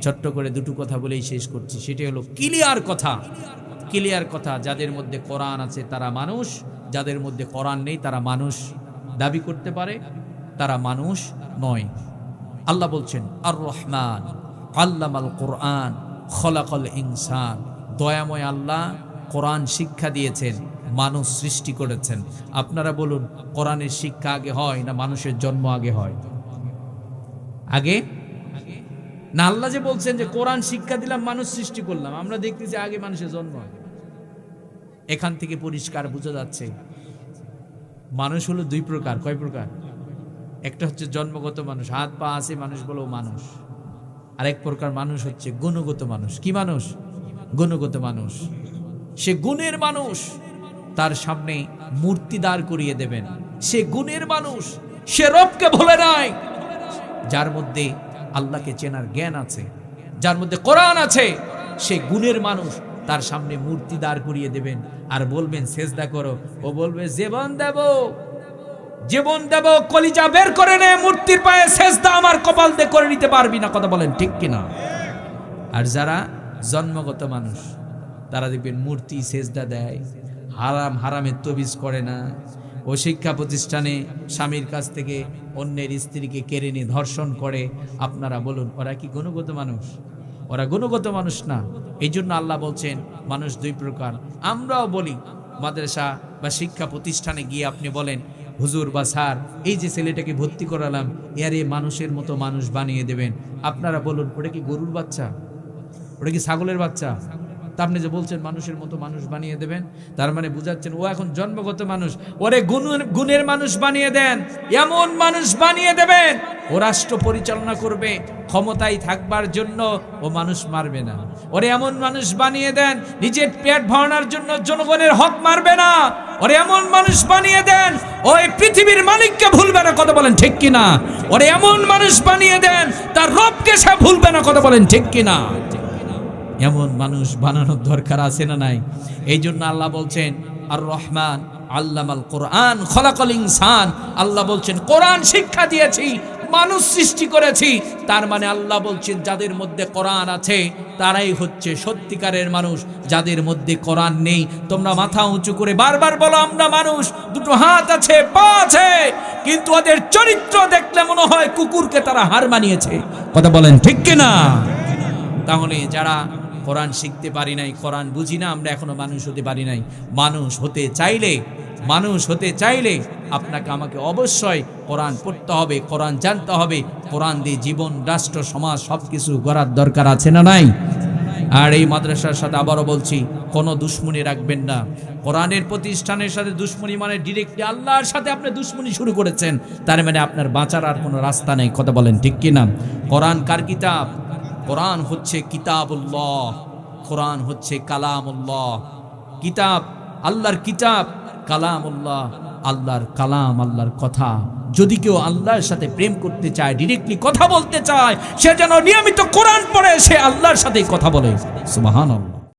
ছোট্ট করে দুটো কথা বলেই শেষ করছি, সেটা হলো ক্লিয়ার কথা, যাদের মধ্যে কোরআন আছে তারা মানুষ, যাদের মধ্যে কোরআন নেই তারা মানুষ দাবি করতে পারে, তারা মানুষ নয়। আল্লাহ বলছেন আর রহমান আল্লামাল কোরআন খলাকাল ইনসান, দয়াময় আল্লাহ কোরআন শিক্ষা দিয়েছেন, মানুষ সৃষ্টি করেছেন। আপনারা বলুন, কোরআনের শিক্ষা আগে হয় না মানুষের জন্ম আগে হয়? আগে না? আল্লাহ যে বলছেন যে কোরআন শিক্ষা দিলাম, মানুষ সৃষ্টি করলাম, আমরা দেখতেছি আগে মানুষের জন্ম হয়। এখান থেকে পরিষ্কার বোঝা যাচ্ছে মানুষ হলো দুই প্রকার। কয় প্রকার? একটা হচ্ছে জন্মগত মানুষ, হাত পা আছে মানুষ বলেও মানুষ। আরেক প্রকার মানুষ হচ্ছে গুণগত মানুষ। কি মানুষ? গুণগত মানুষ। সে গুণের মানুষ, তার সামনে মূর্তি দাঁড় করিয়ে দেবেন, সে গুণের মানুষ, সে রবকে ভুলে নাই। যার মধ্যে আল্লাহকে চেনার জ্ঞান আছে, যার মধ্যে কোরআন আছে, সে গুণের মানুষ, তার সামনে মূর্তি দাঁড় করিয়ে দেবেন আর বলবেন সেজদা করো, ও বলবে জীবন দেব, কলিজা বের করে নে, মূর্তির পায়ে সেজদা আমার কপাল দিয়ে করে নিতে পারবি না। কথা বলেন ঠিক কিনা? আর যারা জন্মগত মানুষ, তারা দেখবেন মূর্তি সেজদা দেয়, হারামের তবিজ করে না, ও শিক্ষা প্রতিষ্ঠানে স্বামীর কাছ থেকে অন্যের স্ত্রীকে কেড়ে নিয়ে ধর্ষণ করে। আপনারা বলুন, ওরা কি গুণগত মানুষ? ওরা গুণগত মানুষ না। এই জন্য আল্লাহ বলছেন মানুষ দুই প্রকার। আমরাও বলি, মাদ্রাসা বা শিক্ষা প্রতিষ্ঠানে গিয়ে আপনি বলেন, হুজুর বা স্যার, এই যে ছেলেটাকে ভর্তি করালাম, এরে মানুষের মতো মানুষ বানিয়ে দেবেন। আপনারা বলুন, ওটা কি গরুর বাচ্চা? ওটা কি ছাগলের বাচ্চা? তা আপনি যে বলছেন মানুষের মতো মানুষ বানিয়ে দেবেন, তার মানে বুঝাচ্ছেন ও এখন জন্মগত মানুষ। ওরে গুণের মানুষ বানিয়ে দেন, এমন মানুষ বানিয়ে দেবেন, ও রাষ্ট্র পরিচালনা করবে, ক্ষমতায় থাকবার জন্য ও মানুষ মারবে না। ওরে এমন মানুষ বানিয়ে দেন, নিজের পেট ভরানোর জন্য জনগণের হক মারবে না। ওরে এমন মানুষ বানিয়ে দেন, ওই পৃথিবীর মালিককে ভুলবে না। কথা বলেন ঠিক কিনা? ওরে এমন মানুষ বানিয়ে দেন, তার রবকে সে ভুলবে না। কথা বলেন ঠিক কিনা? এমন মানুষ বানানোর দরকার আছে না নাই? এই জন্য আল্লাহ বলছেন আর রহমান আল্লামাল কোরআন খলাকাল ইনসান। আল্লাহ বলছেন কোরআন শিক্ষা দিয়েছি, মানুষ সৃষ্টি করেছি। তার মানে আল্লাহ বলছেন যাদের মধ্যে কোরআন আছে তারাই হচ্ছে সত্যিকারের মানুষ। যাদের মধ্যে কোরআন নেই, তোমরা মাথা উঁচু করে বারবার বলো আমরা মানুষ, দুটো হাত আছে, পা আছে, কিন্তু ওদের চরিত্র দেখলে মনে হয় কুকুরকে তারা হার মানিয়েছে। কথা বলেন ঠিক কিনা? তাহলে যারা কোরআন শিখতে পারি নাই, কোরআন বুঝি না, আমরা এখনো মানুষ হতে পারি নাই। মানুষ হতে চাইলে আপনাকে আমাকে অবশ্যই কোরআন পড়তে হবে, কোরআন জানতে হবে। কোরআন দিয়ে জীবন, রাষ্ট্র, সমাজ সবকিছু গড়ার দরকার আছে না নাই? আর এই মাদ্রাসার সাথে আবারও বলছি, কোনো দুশ্মনী রাখবেন না। কোরআনের প্রতিষ্ঠানের সাথে দুশ্মনী মানে ডিরেক্টলি আল্লাহর সাথে আপনি দুশ্মনী শুরু করেছেন, তার মানে আপনার বাঁচার আর কোনো রাস্তা নেই। কথা বলেন ঠিক কিনা? কোরআন কার কিতাব? কোরআন হচ্ছে কিতাবুল্লাহ, কোরআন হচ্ছে কালামুল্লাহ। কিতাব আল্লাহর কিতাব, কালামুল্লাহ আল্লাহর কালাম, আল্লাহর কথা। যদি কেউ আল্লাহর সাথে প্রেম করতে চায়, ডিরেক্টলি কথা বলতে চায়, সে যেন নিয়মিত কোরআন পড়ে, সে আল্লাহর সাথেই কথা বলে। সুবহানাল্লাহ।